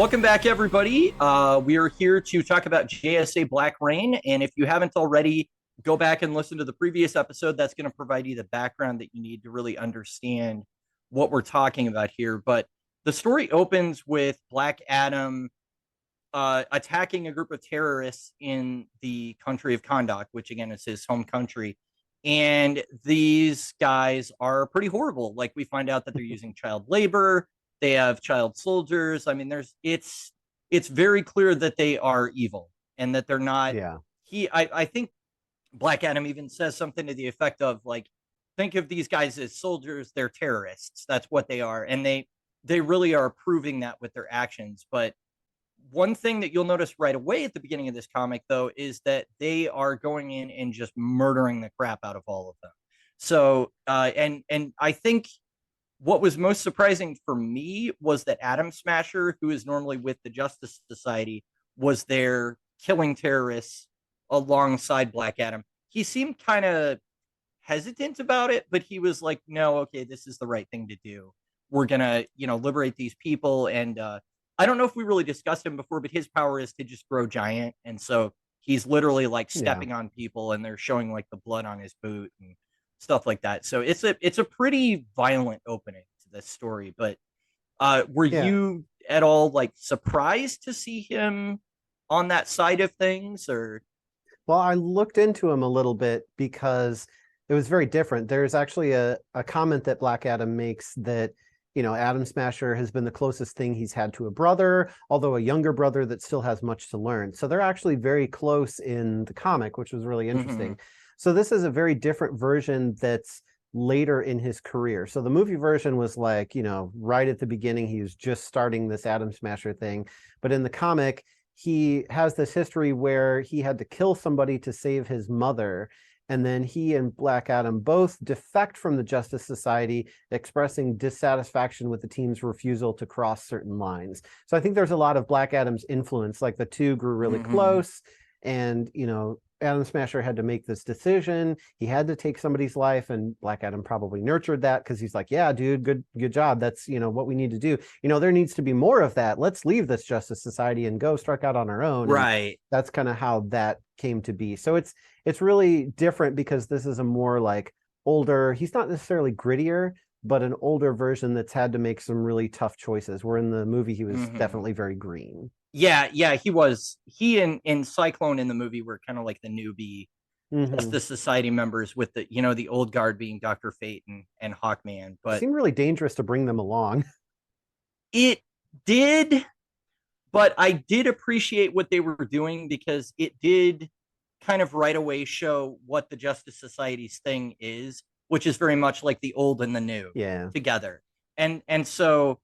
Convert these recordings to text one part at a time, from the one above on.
Welcome back, everybody. We are here to talk about JSA Black Rain. And if you haven't already, go back and listen to the previous episode. That's going to provide you the background that you need to really understand what we're talking about here. But the story opens with Black Adam attacking a group of terrorists in the country of Kondak, which again is his home country. And these guys are pretty horrible. Like, we find out that they're using child labor, they have child soldiers. I mean, it's very clear that they are evil and that they're not. Yeah. I think Black Adam even says something to the effect of, like, think of these guys as soldiers, they're terrorists. That's what they are. And they really are proving that with their actions. But one thing that you'll notice right away at the beginning of this comic, though, is that they are going in and just murdering the crap out of all of them. So, and I think what was most surprising for me was that Atom Smasher, who is normally with the Justice Society, was there killing terrorists alongside Black Adam. He seemed kind of hesitant about it, but he was like, no, okay, this is the right thing to do. We're gonna, liberate these people. And I don't know if we really discussed him before, but his power is to just grow giant. And so he's literally like Yeah. stepping on people and they're showing like the blood on his boot and stuff like that. So it's a pretty violent opening to this story. But were Yeah. you at all like surprised to see him on that side of things? Or Well, I looked into him a little bit because it was very different. There's actually a comment that Black Adam makes that, Atom Smasher has been the closest thing he's had to a brother, although a younger brother that still has much to learn. So they're actually very close in the comic, which was really mm-hmm, interesting. So this is a very different version that's later in his career. So the movie version was like, right at the beginning, he was just starting this Atom Smasher thing. But in the comic, he has this history where he had to kill somebody to save his mother. And then he and Black Adam both defect from the Justice Society, expressing dissatisfaction with the team's refusal to cross certain lines. So I think there's a lot of Black Adam's influence. Like, the two grew really mm-hmm. close, and Adam Smasher had to make this decision. He had to take somebody's life, and Black Adam probably nurtured that because he's like, yeah, dude, good job. That's, what we need to do. There needs to be more of that. Let's leave this Justice Society and go strike out on our own. And Right. that's kind of how that came to be. So it's really different because this is a more like older, he's not necessarily grittier, but an older version that's had to make some really tough choices. Where in the movie, he was Mm-hmm. definitely very green. Yeah, he was. He and Cyclone in the movie were kind of like the newbie Mm-hmm. Justice Society members, with the old guard being Dr. Fate and Hawkman. But Seemed really dangerous to bring them along. it did, but I did appreciate what they were doing because it did kind of right away show what the Justice Society's thing is, which is very much like the old and the new Yeah. together. And so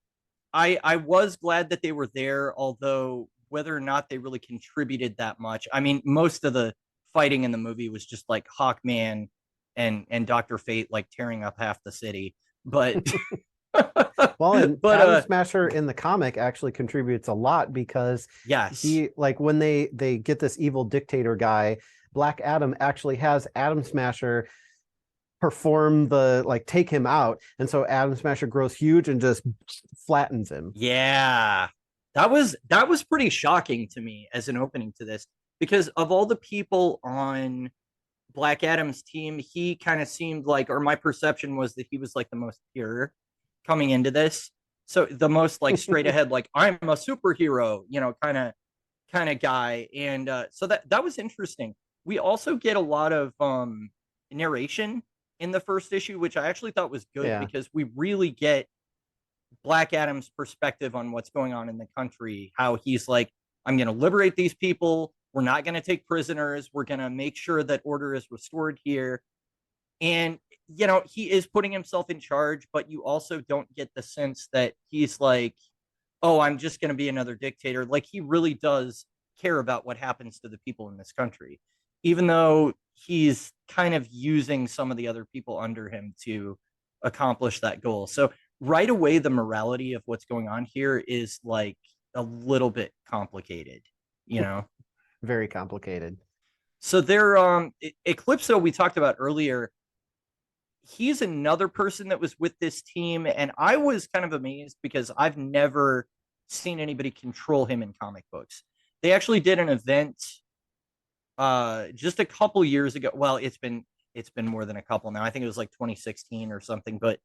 I was glad that they were there, although whether or not they really contributed that much. I mean, most of the fighting in the movie was just like Hawkman and Dr. Fate like tearing up half the city. But Well, and but Atom Smasher in the comic actually contributes a lot because yes. he, like, when they get this evil dictator guy, Black Adam actually has Atom Smasher perform the, like, take him out, and so Atom Smasher grows huge and just flattens him. Yeah. That was pretty shocking to me as an opening to this, because of all the people on Black Adam's team, he kind of seemed like, or my perception was that he was like the most pure coming into this. So the most like straight ahead, like, I'm a superhero, kind of guy. And so that was interesting. We also get a lot of narration in the first issue, which I actually thought was good Yeah. because we really get Black Adam's perspective on what's going on in the country, how he's like, I'm going to liberate these people. We're not going to take prisoners. We're going to make sure that order is restored here. And, he is putting himself in charge, but you also don't get the sense that he's like, oh, I'm just going to be another dictator. Like, he really does care about what happens to the people in this country, even though he's kind of using some of the other people under him to accomplish that goal. So right away, the morality of what's going on here is like a little bit complicated, you know? Very complicated. So there, Eclipso, we talked about earlier, he's another person that was with this team. And I was kind of amazed because I've never seen anybody control him in comic books. They actually did an event just a couple years ago. Well, it's been more than a couple now. I think it was like 2016 or something, but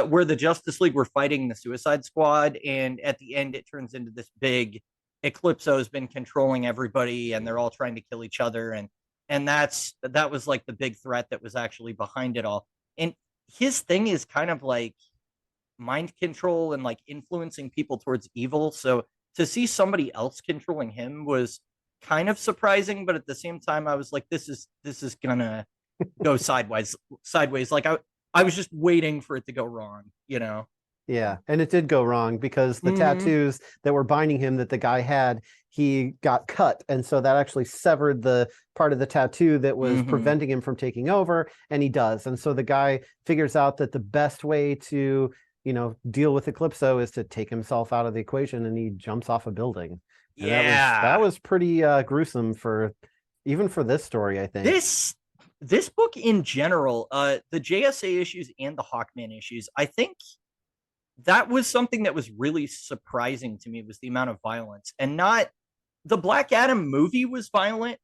where the Justice League were fighting the Suicide Squad, and at the end it turns into this big Eclipso's been controlling everybody, and they're all trying to kill each other, and that was like the big threat that was actually behind it all. And his thing is kind of like mind control and like influencing people towards evil. So to see somebody else controlling him was kind of surprising, but at the same time, I was like, this is gonna go sideways. Like I was just waiting for it to go wrong, you know. Yeah, and it did go wrong because the Mm-hmm. tattoos that were binding him that the guy had, he got cut. And so that actually severed the part of the tattoo that was Mm-hmm. preventing him from taking over, and he does. And so the guy figures out that the best way to, deal with Eclipso is to take himself out of the equation, and he jumps off a building. And that Yeah. was pretty gruesome for even for this story, I think. This book in general, the JSA issues and the Hawkman issues, I think that was something that was really surprising to me, was the amount of violence. And not the Black Adam movie was violent,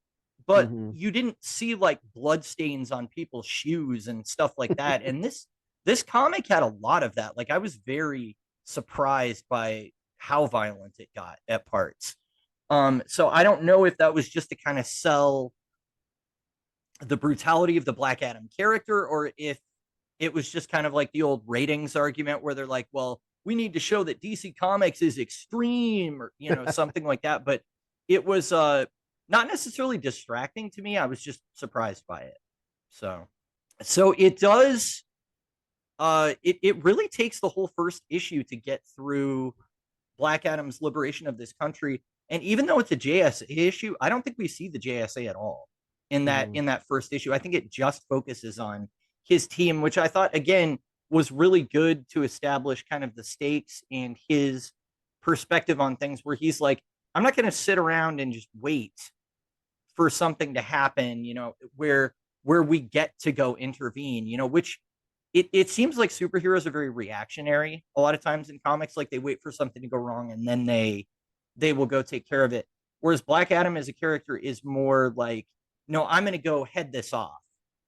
but Hmm. you didn't see like blood stains on people's shoes and stuff like that. And this comic had a lot of that. Like I was very surprised by how violent it got at parts. So I don't know if that was just to kind of sell the brutality of the Black Adam character, or if it was just kind of like the old ratings argument where they're like, well, we need to show that DC Comics is extreme, or something like that. But it was not necessarily distracting to me. I was just surprised by it. So it does it really takes the whole first issue to get through Black Adam's liberation of this country. And even though it's a JSA issue, I don't think we see the JSA at all in that Hmm. in that first issue. I think it just focuses on his team, which I thought again was really good to establish kind of the stakes and his perspective on things, where he's like, I'm not going to sit around and just wait for something to happen, where we get to go intervene, which it seems like superheroes are very reactionary a lot of times in comics. Like they wait for something to go wrong and then they will go take care of it. Whereas Black Adam as a character is more like, no, I'm going to go head this off.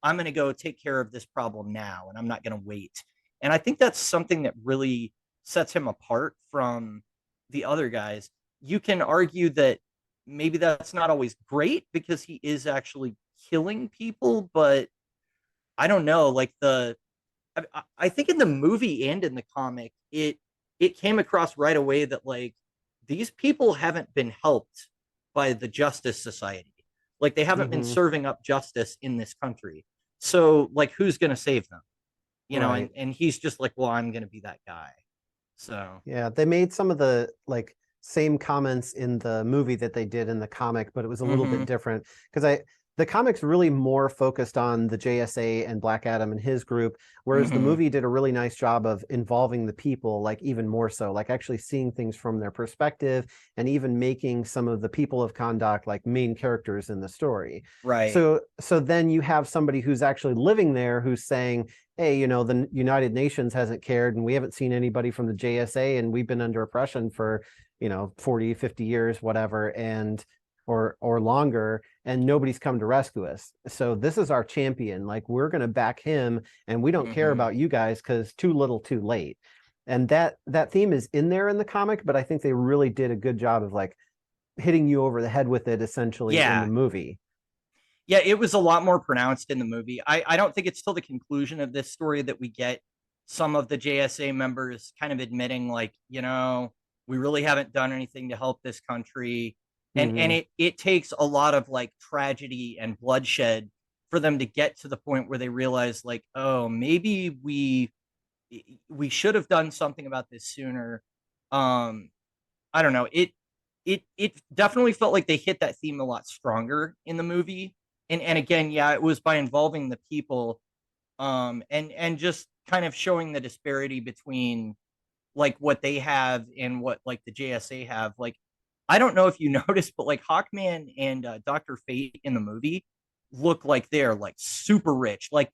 I'm going to go take care of this problem now, and I'm not going to wait. And I think that's something that really sets him apart from the other guys. You can argue that maybe that's not always great because he is actually killing people, but I don't know. Like I think in the movie and in the comic, it came across right away that like these people haven't been helped by the Justice Society. Like they haven't been Hmm. serving up justice in this country. So like who's gonna save them? And Right. he's just like, well, I'm gonna be that guy. So Yeah, they made some of the like same comments in the movie that they did in the comic, but it was a little bit mm-hmm, different because the comic's really more focused on the JSA and Black Adam and his group, whereas the mm-hmm, movie did a really nice job of involving the people, like even more so, like actually seeing things from their perspective and even making some of the people of Kahndaq like main characters in the story. right. So then you have somebody who's actually living there who's saying, hey, the United Nations hasn't cared and we haven't seen anybody from the JSA and we've been under oppression for, 40, 50 years, whatever, and or longer, and nobody's come to rescue us. So this is our champion. Like we're going to back him and we don't care Mm-hmm. about you guys because too little, too late. And that theme is in there in the comic, but I think they really did a good job of like hitting you over the head with it essentially in the Yeah. movie. Yeah, it was a lot more pronounced in the movie. I don't think it's till the conclusion of this story that we get some of the JSA members kind of admitting, like, we really haven't done anything to help this country. And Hmm. it takes a lot of like tragedy and bloodshed for them to get to the point where they realize, like, oh, maybe we should have done something about this sooner. Um, I don't know. It definitely felt like they hit that theme a lot stronger in the movie. And again, yeah, it was by involving the people, and just kind of showing the disparity between like what they have and what like the JSA have. Like I don't know if you noticed, but like Hawkman and Dr. Fate in the movie look like they're like super rich. Like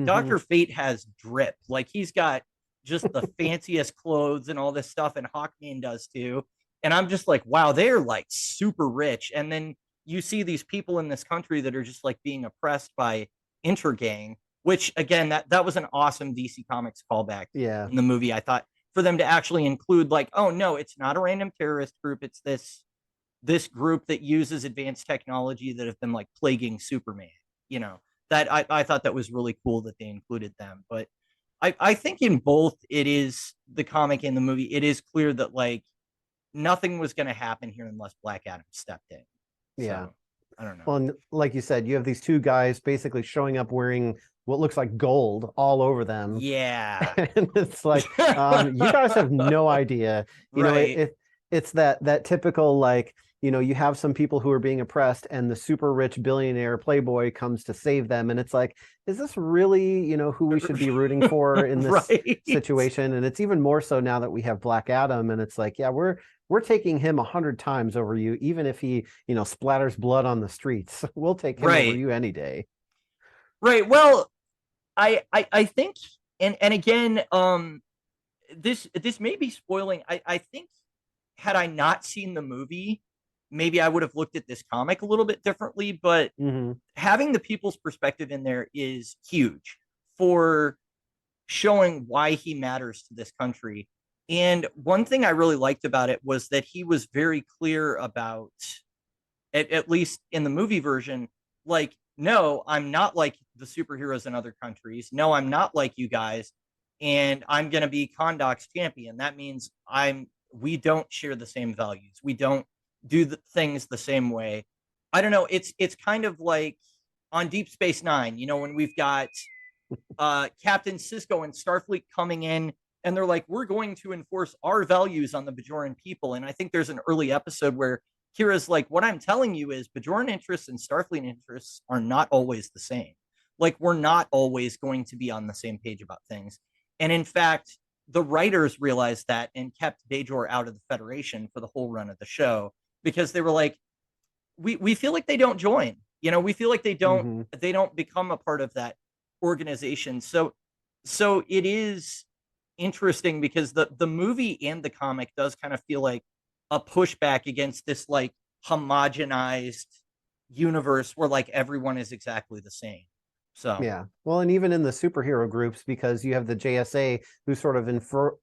Dr. Hmm. Fate has drip. Like he's got just the fanciest clothes and all this stuff, and Hawkman does too. And I'm just like, wow, they're like super rich. And then you see these people in this country that are just like being oppressed by Intergang, which again, that was an awesome DC Comics callback Yeah. in the movie. I thought for them to actually include like, oh no, it's not a random terrorist group, it's this group that uses advanced technology that have been like plaguing Superman. You know, that I thought that was really cool that they included them. But I think in both, it is the comic and the movie, it is clear that like nothing was going to happen here unless Black Adam stepped in. Yeah. So I don't know. Well, and like you said, you have these two guys basically showing up wearing what looks like gold all over them. Yeah. And it's like, you guys have no idea. You know, Right. it's that typical like, you know, you have some people who are being oppressed and the super rich billionaire playboy comes to save them. And it's like, is this really, you know, who we should be rooting for in this Right. situation? And it's even more so now that we have Black Adam. And it's like, yeah, we're taking him 100 times over you, even if he, you know, splatters blood on the streets. We'll take him over Right. you any day. Right. Well, I think, and again, this may be spoiling. I think had I not seen the movie, maybe I would have looked at this comic a little bit differently. But Mm-hmm. having the people's perspective in there is huge for showing why he matters to this country. And one thing I really liked about it was that he was very clear about, at least in the movie version, like, no, I'm not like the superheroes in other countries. No, I'm not like you guys. And I'm going to be Kondok's champion. That means we don't share the same values. We don't do the things the same way. I don't know. It's kind of like on Deep Space Nine, you know, when we've got Captain Cisco and Starfleet coming in, and they're like, we're going to enforce our values on the Bajoran people. And I think there's an early episode where Kira's like, what I'm telling you is Bajoran interests and Starfleet interests are not always the same. Like, we're not always going to be on the same page about things. And in fact, the writers realized that and kept Bajor out of the Federation for the whole run of the show, because they were like, we feel like they don't join. You know, we feel like Mm-hmm. they don't become a part of that organization. So it is interesting because the movie and the comic does kind of feel like a pushback against this like homogenized universe where like everyone is exactly the same. So Yeah. Well, and even in the superhero groups, because you have the JSA who's sort of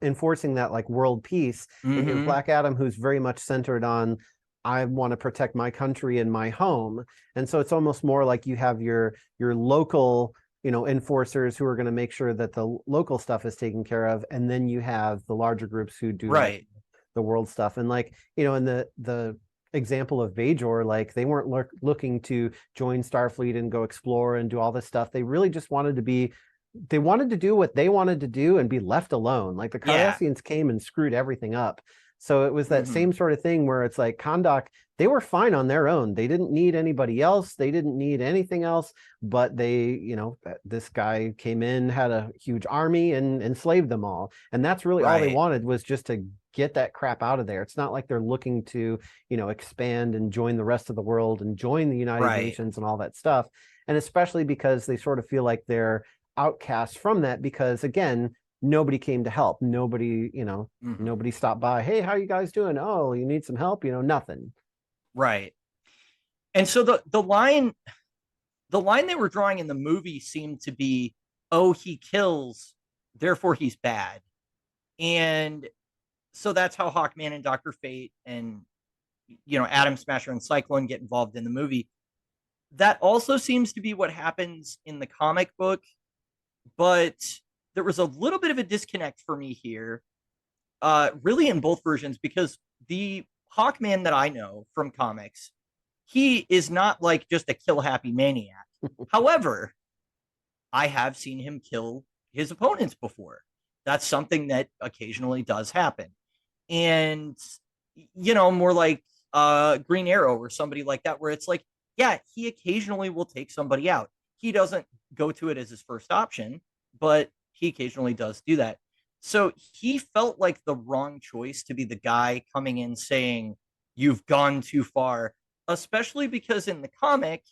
enforcing that like world peace, and you have mm-hmm. Black Adam who's very much centered on, I want to protect my country and my home. And so it's almost more like you have your local, you know, enforcers who are going to make sure that the local stuff is taken care of, and then you have the larger groups who do like Right. the world stuff. And like, you know, in the example of Bajor, like they weren't looking to join Starfleet and go explore and do all this stuff. They really just wanted to be, they wanted to do what they wanted to do and be left alone. Like the Yeah. Cardassians came and screwed everything up. So it was that Mm-hmm. same sort of thing where it's like Kondok, they were fine on their own. They didn't need anybody else. They didn't need anything else. But they, you know, this guy came in, had a huge army and enslaved them all. And that's really all they Right. wanted, was just to get that crap out of there. It's not like they're looking to, you know, expand and join the rest of the world and join the United Right. Nations and all that stuff. And especially because they sort of feel like they're outcasts from that, because again, nobody came to help. Nobody, you know, Mm-hmm. nobody stopped by. Hey, how you guys doing? Oh, you need some help? You know, nothing. Right. And so the line they were drawing in the movie seemed to be, oh, he kills, therefore he's bad. And so that's how Hawkman and Dr. Fate and, you know, Atom Smasher and Cyclone get involved in the movie. That also seems to be what happens in the comic book, but there was a little bit of a disconnect for me here, really in both versions, because the Hawkman that I know from comics, he is not like just a kill happy maniac. However, I have seen him kill his opponents before. That's something that occasionally does happen. And, you know, more like Green Arrow or somebody like that, where it's like, yeah, he occasionally will take somebody out. He doesn't go to it as his first option, but he occasionally does do that. So he felt like the wrong choice to be the guy coming in saying, you've gone too far, especially because in the comic,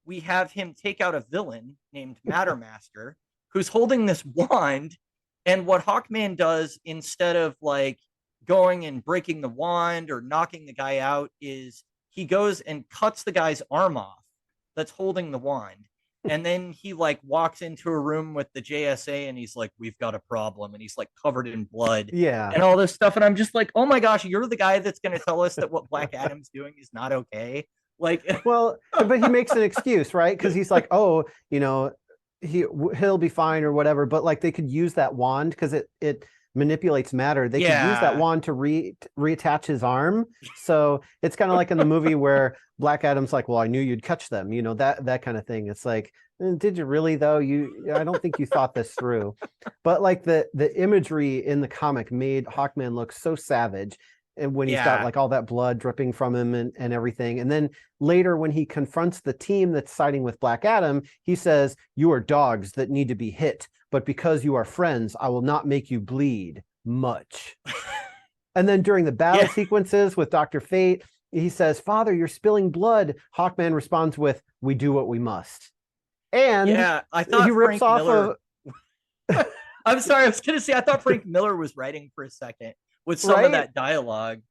we have him take out a villain named Mattermaster who's holding this wand, And what Hawkman does, instead of like going and breaking the wand or knocking the guy out, is he goes and cuts the guy's arm off that's holding the wand. And then he like walks into a room with the JSA and he's like, "We've got a problem." And he's like covered in blood Yeah. and all this stuff. And I'm just like, "Oh my gosh, you're the guy that's going to tell us that what Black Adam's doing is not okay." Like, Well, but he makes an excuse, right? Because he's like, oh, he'll be fine or whatever. But like they could use that wand because it manipulates matter. They could use that yeah, wand to reattach his arm. So it's kind of like in the movie where Black Adam's like, well, I knew you'd catch them, that kind of thing. It's like, did you really though? I don't think you thought this through. But like the imagery in the comic made Hawkman look so savage. And when he's got yeah, like all that blood dripping from him and everything. And then later when he confronts the team that's siding with Black Adam, he says, "You are dogs that need to be hit, but because you are friends, I will not make you bleed much." And then during the battle yeah, sequences with Dr. Fate, he says, "Father, you're spilling blood." Hawkman responds with, "We do what we must." And yeah. I he thought rips Frank off Miller. of I'm sorry, I was going to say I thought Frank Miller was writing for a second with some of right. that dialogue.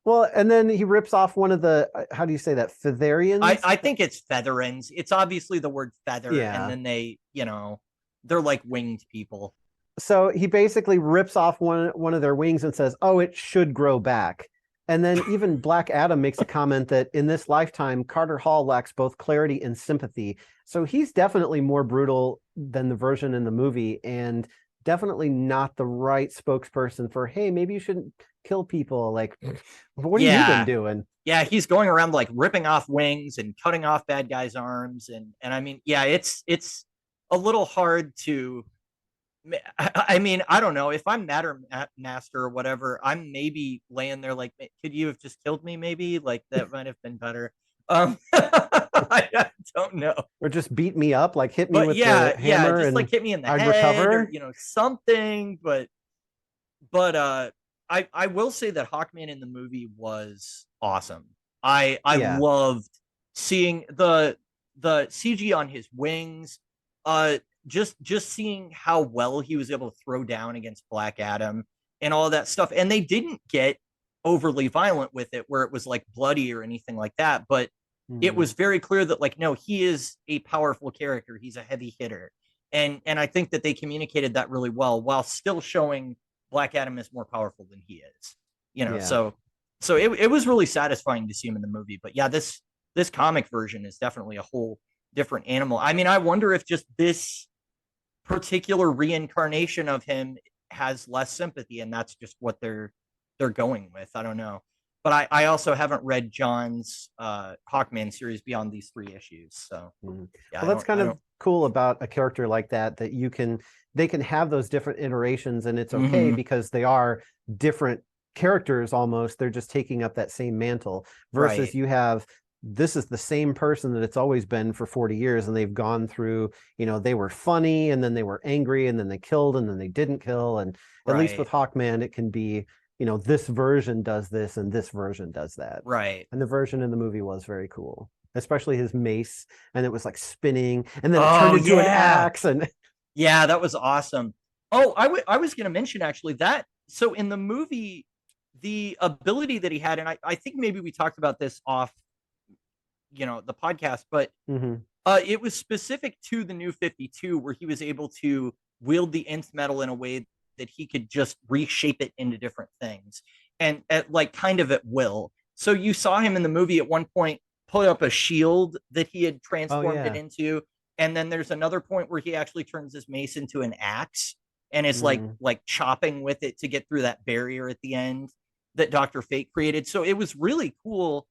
Well, and then he rips off one of the how do you say that, Featherians? I think it's feather ends. It's obviously the word feather, and Yeah. then they're like winged people. So he basically rips off one of their wings and says, "Oh, it should grow back." And then even Black Adam makes a comment that in this lifetime, Carter Hall lacks both clarity and sympathy. So he's definitely more brutal than the version in the movie, and definitely not the right spokesperson for, hey, maybe you shouldn't kill people. Like, what have you been Yeah, doing? yeah, he's going around like ripping off wings and cutting off bad guys' arms, and I mean, yeah, it's a little hard to. I mean, I don't know if I'm Matter Master or whatever. I'm maybe laying there like, could you have just killed me? Maybe like that might have been better. I don't know, Or just beat me up, like hit me but with the yeah, hammer just and like hit me in the I'd head or recover. something. But I will say that Hawkman in the movie was awesome. I Yeah. loved seeing the CG on his wings. Uh, just seeing how well he was able to throw down against Black Adam and all of that stuff. And they didn't get overly violent with it, where it was like bloody or anything like that. But it Mm. was very clear that like, no, he is a powerful character. He's a heavy hitter, and I think that they communicated that really well while still showing Black Adam is more powerful than he is. Yeah. So it was really satisfying to see him in the movie. But yeah, this comic version is definitely a whole different animal. I mean, I wonder if just this particular reincarnation of him has less sympathy, and that's just what they're going with. I don't know. But I also haven't read John's Hawkman series beyond these 3 issues. So Mhm. yeah, Well, that's kind I of don't cool about a character like that, that they can have those different iterations and it's okay mm-hmm, because they are different characters almost. They're just taking up that same mantle versus right. you have this is the same person that it's always been for 40 years and they've gone through, they were funny and then they were angry and then they killed and then they didn't kill. And at least with Right. Hawkman, it can be, this version does this and this version does that. Right. And the version in the movie was very cool, especially his mace, and it was like spinning, and then it turned Oh into an yeah. axe. And Yeah, that was awesome. Oh, I was going to mention actually that. So in the movie, the ability that he had, and I think maybe we talked about this off, the podcast, but Mhm. it was specific to the New 52 where he was able to wield the nth metal in a way that he could just reshape it into different things and at like kind of at will. So you saw him in the movie at one point put up a shield that he had Oh transformed it yeah. into, and then there's another point where he actually turns his mace into an axe and is Mm. like chopping with it to get through that barrier at the end that Dr. Fate created. So it was really cool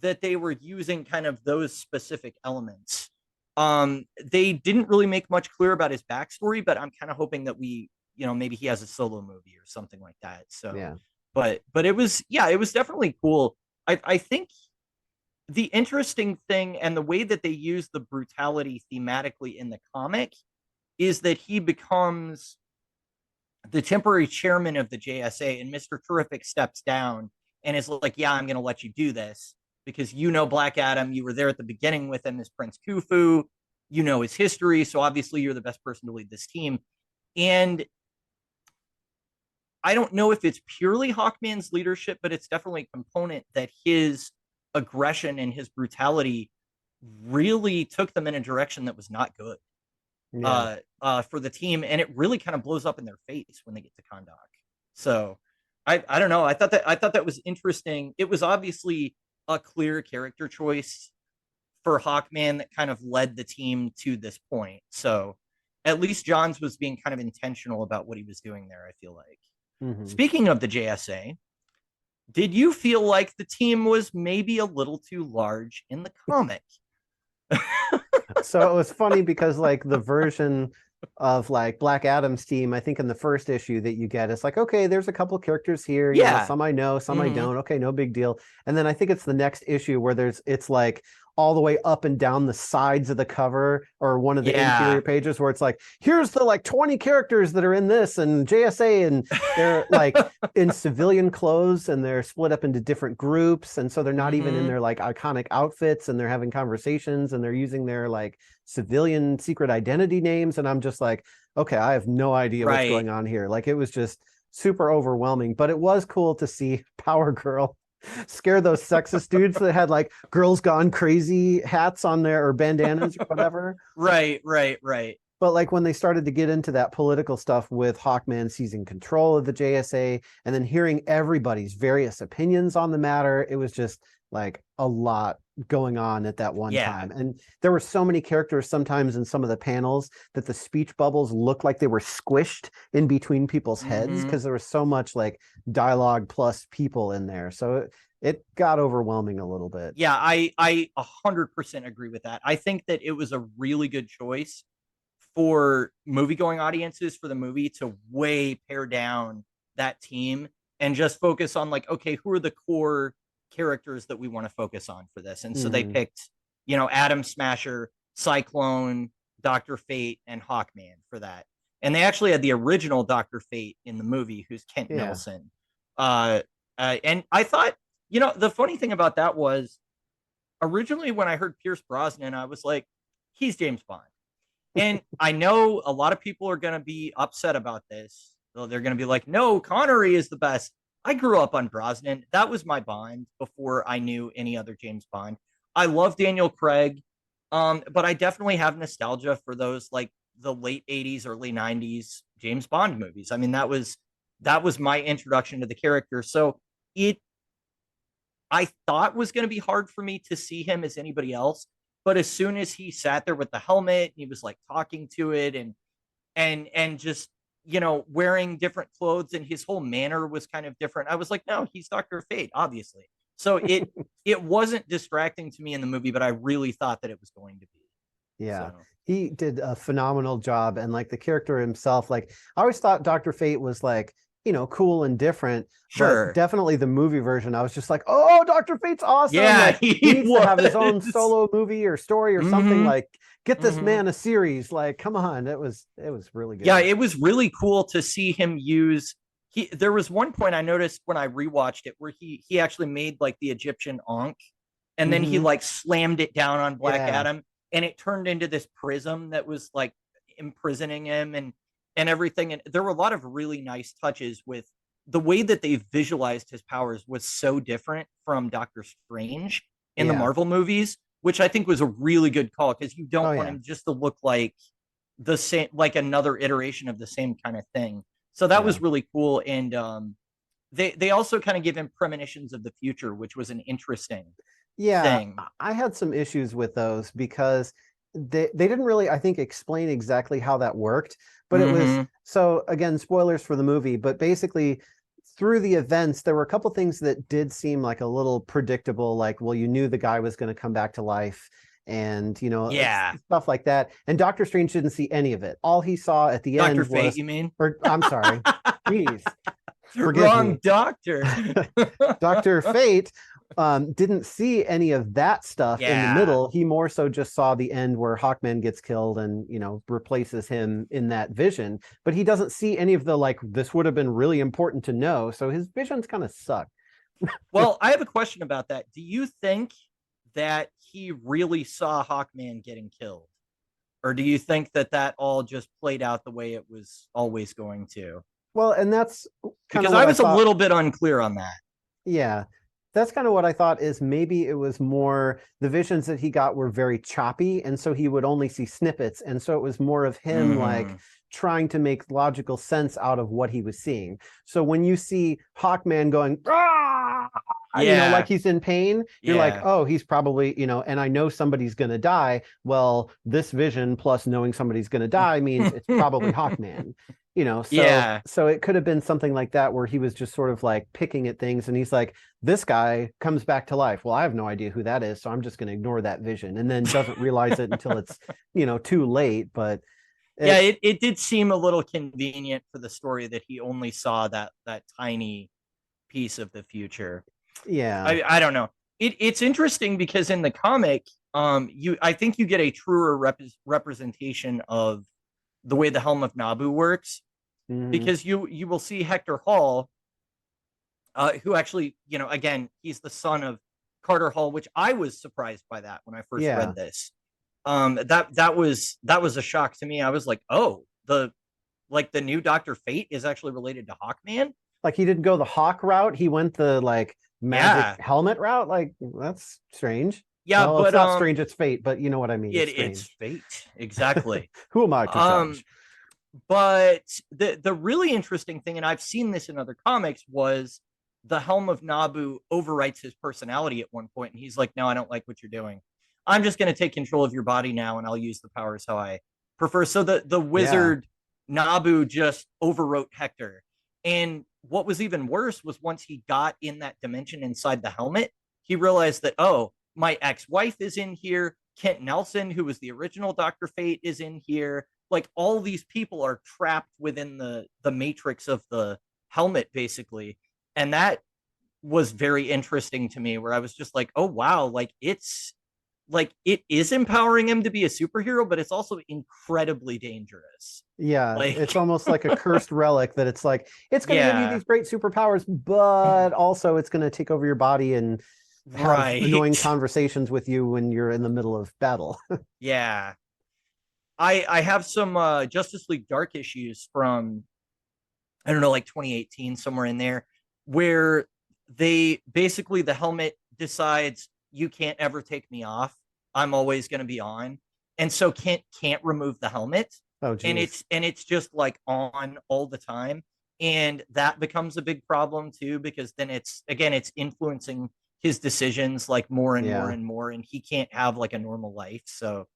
that they were using kind of those specific elements. They didn't really make much clear about his backstory, but I'm kind of hoping that maybe he has a solo movie or something like that. So, Yeah. but it was definitely cool. I think the interesting thing and the way that they use the brutality thematically in the comic is that he becomes the temporary chairman of the JSA, and Mr. Terrific steps down and is like, "Yeah, I'm going to let you do this because Black Adam. You were there at the beginning with him as Prince Khufu. You know his history, so obviously you're the best person to lead this team." And I don't know if it's purely Hawkman's leadership, but it's definitely a component that his aggression and his brutality really took them in a direction that was not good Yeah. for the team, and it really kind of blows up in their face when they get to Kondak. So I don't know. I thought that was interesting. It was obviously a clear character choice for Hawkman that kind of led the team to this point. So at least Johns was being kind of intentional about what he was doing there, I feel like. Hmm. Speaking of the JSA, did you feel like the team was maybe a little too large in the comic? So it was funny because like the version of like Black Adam's team, I think in the first issue that you get, it's like, okay, there's a couple characters here, you know, Yeah. some I know, some I Mm-hmm. don't. Okay, no big deal. And then I think it's the next issue where it's like all the way up and down the sides of the cover or one of the interior Yeah. pages where it's like, here's the like 20 characters that are in this and JSA, and they're like in civilian clothes and they're split up into different groups. And so they're not even in Mm-hmm. their like iconic outfits, and they're having conversations and they're using their like civilian secret identity names. And I'm just like, okay, I have no idea what's Right. going on here. Like it was just super overwhelming, but it was cool to see Power Girl scare those sexist dudes that had like girls gone crazy hats on there or bandanas or whatever. Right, right, right. But like when they started to get into that political stuff with Hawkman seizing control of the JSA and then hearing everybody's various opinions on the matter, it was just like a lot going on at that one Yeah. time. And there were so many characters sometimes in some of the panels that the speech bubbles looked like they were squished in between people's heads Mm-hmm. because there was so much like dialogue plus people in there. So it got overwhelming a little bit. Yeah, I 100% agree with that. I think that it was a really good choice for movie going audiences for the movie to way pare down that team and just focus on like, okay, who are the core characters that we want to focus on for this? And so they Mm-hmm. picked, Atom Smasher, Cyclone, Dr. Fate, and Hawkman for that. And they actually had the original Dr. Fate in the movie, who's Kent Yeah. Nelson. Uh, and I thought, the funny thing about that was originally when I heard Pierce Brosnan, I was like, he's James Bond. And I know a lot of people are going to be upset about this. So they're going to be like, no, Connery is the best. I grew up on Brosnan. That was my Bond before I knew any other James Bond. I love Daniel Craig, but I definitely have nostalgia for those like the late 80s, early 90s James Bond movies. I mean, that was my introduction to the character. So it I thought was going to be hard for me to see him as anybody else. But as soon as he sat there with the helmet, and he was like talking to it and just wearing different clothes, and his whole manner was kind of different. I was like, no, he's Dr. Fate, obviously. So it wasn't distracting to me in the movie, but I really thought that it was going to be. Yeah, So he did a phenomenal job. And like the character himself, like I always thought Dr. Fate was like, cool and different, but sure, definitely the movie version, I was just like, oh, Dr. Fate's awesome. yeah, Like he he needs to have his own was. solo movie or story or something. Mm-hmm. Like, get this Mm-hmm. man a series. Like, come on. It was really Yeah, good. it was really cool to see him use. There was one point I noticed when I rewatched it where he actually made like the Egyptian Ankh, and then he Hmm. like slammed it down on Black Yeah. Adam, and it turned into this prism that was like imprisoning him and everything. And there were a lot of really nice touches with the way that they visualized his powers was so different from Doctor Strange in the Yeah. Marvel movies, which I think was a really good call because you Oh don't want yeah. him just to look like the same, like another iteration of the same kind of thing. So that Yeah. was really cool. And they also kind of give him premonitions of the future, which was an interesting Yeah, thing. I had some issues with those because they didn't really, I think, explain exactly how that worked. But it was Mm-hmm. so again, spoilers for the movie, but basically through the events, there were a couple things that did seem like a little predictable, like, well, you knew the guy was going to come back to life and Yeah, stuff like that. And Doctor Strange didn't see any of it. All he saw at the Dr. end Fate, was, you mean? or I'm sorry, geez, forgive Wrong me. doctor. Dr. Fate didn't see any of that stuff in the Yeah. middle. He more so just saw the end where Hawkman gets killed and, replaces him in that vision. But he doesn't see any of the, like, this would have been really important to know. So his visions kind of suck. Well, I have a question about that. Do you think that he really saw Hawkman getting killed? Or do you think that that all just played out the way it was always going to? Well, and that's kind of Because what I I was a thought. little bit unclear on that. Yeah. That's kind of what I thought is maybe it was more the visions that he got were very choppy. And so he would only see snippets. And so it was more of him like Mhm. trying to make logical sense out of what he was seeing. So when you see Hawkman going, ah, like Yeah, he's in pain, you're like, yeah. oh, he's probably, and I know somebody's going to die. Well, this vision plus knowing somebody's going to die means it's probably Hawkman. So Yeah. so it could have been something like that where he was just sort of like picking at things and he's like, this guy comes back to life. Well, I have no idea who that is, so I'm just going to ignore that vision, and then doesn't realize it until it's too late. But Yeah, it it did seem a little convenient for the story that he only saw that tiny piece of the future. yeah. I don't know. It's interesting because in the comic, I think you get a truer representation of the way the Helm of Nabu works, Hmm. because you will see Hector Hall, who actually, again, he's the son of Carter Hall, which I was surprised by that when I first Yeah. read this. That was a shock to me. I was like, oh, the new Doctor Fate is actually related to Hawkman. Like he didn't go the hawk route, he went the like magic Yeah, helmet route. Like that's strange. yeah, Well, it's but not strange, it's fate, but you know what I mean. It's it's strange. fate exactly. Who am I to Um, judge? but the really interesting thing, and I've seen this in other comics, was the Helm of Nabu overwrites his personality at one point, and he's like, "No, I don't like what you're doing. I'm just going to take control of your body now, and I'll use the powers how I prefer." So the Yeah. wizard Nabu just overwrote Hector, and what was even worse was once he got in that dimension inside the helmet, he realized that, oh, my ex-wife is in here. Kent Nelson, who was the original Dr. Fate, is in here. Like all these people are trapped within the matrix of the helmet, basically. And that was very interesting to me, where I was just like, oh wow, it is empowering him to be a superhero, but it's also incredibly dangerous. Yeah, it's Like, almost like a cursed relic that it's like it's going to give you yeah, these great superpowers, but also it's going to take over your body and have annoying right. conversations with you when you're in the middle of battle. Yeah. I have some Justice League Dark issues from, I don't know, like 2018, somewhere in there, where they basically, the helmet decides you can't ever take me off. I'm always going to be on. And so can't remove the helmet. Oh, And geez. it's just like on all the time. And that becomes a big problem too, because then it's influencing his decisions like more and more Yeah. and more, and he can't have like a normal life. So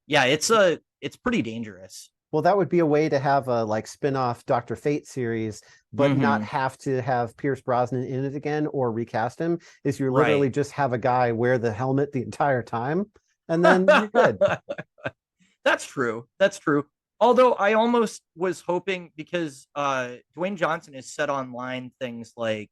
yeah, it's pretty dangerous. Well, that would be a way to have a like spin-off Dr. Fate series, but not Mm-hmm. have to have Pierce Brosnan in it again or recast him. Is you Right. literally just have a guy wear the helmet the entire time, and then you're good. That's true. That's true. Although I almost was hoping, because Dwayne Johnson has said online things like,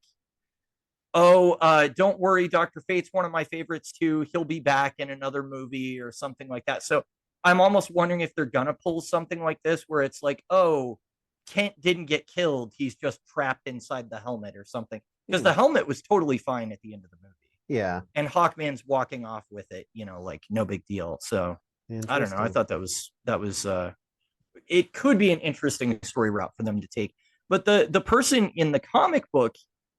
"Oh, don't worry, Doctor Fate's one of my favorites too. He'll be back in another movie or something like that." So I'm almost wondering if they're gonna pull something like this, where it's like, "Oh, Kent didn't get killed. He's just trapped inside the helmet or something." Because the Hmm. helmet was totally fine at the end of the movie, Yeah. and Hawkman's walking off with it, like no big deal. So I don't know. I Interesting. thought that was it could be an interesting story route for them to take. But the person in the comic book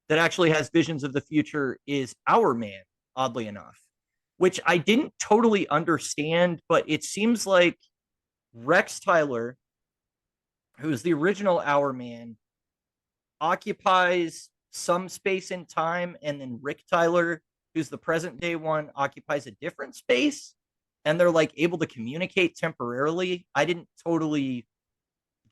that actually has visions of the future is Our Man, oddly enough, which I didn't totally understand, but it seems like Rex Tyler, who's the original Our Man, occupies some space in time, and then Rick Tyler, who's the present day one, occupies a different space, and they're like able to communicate temporarily. I didn't totally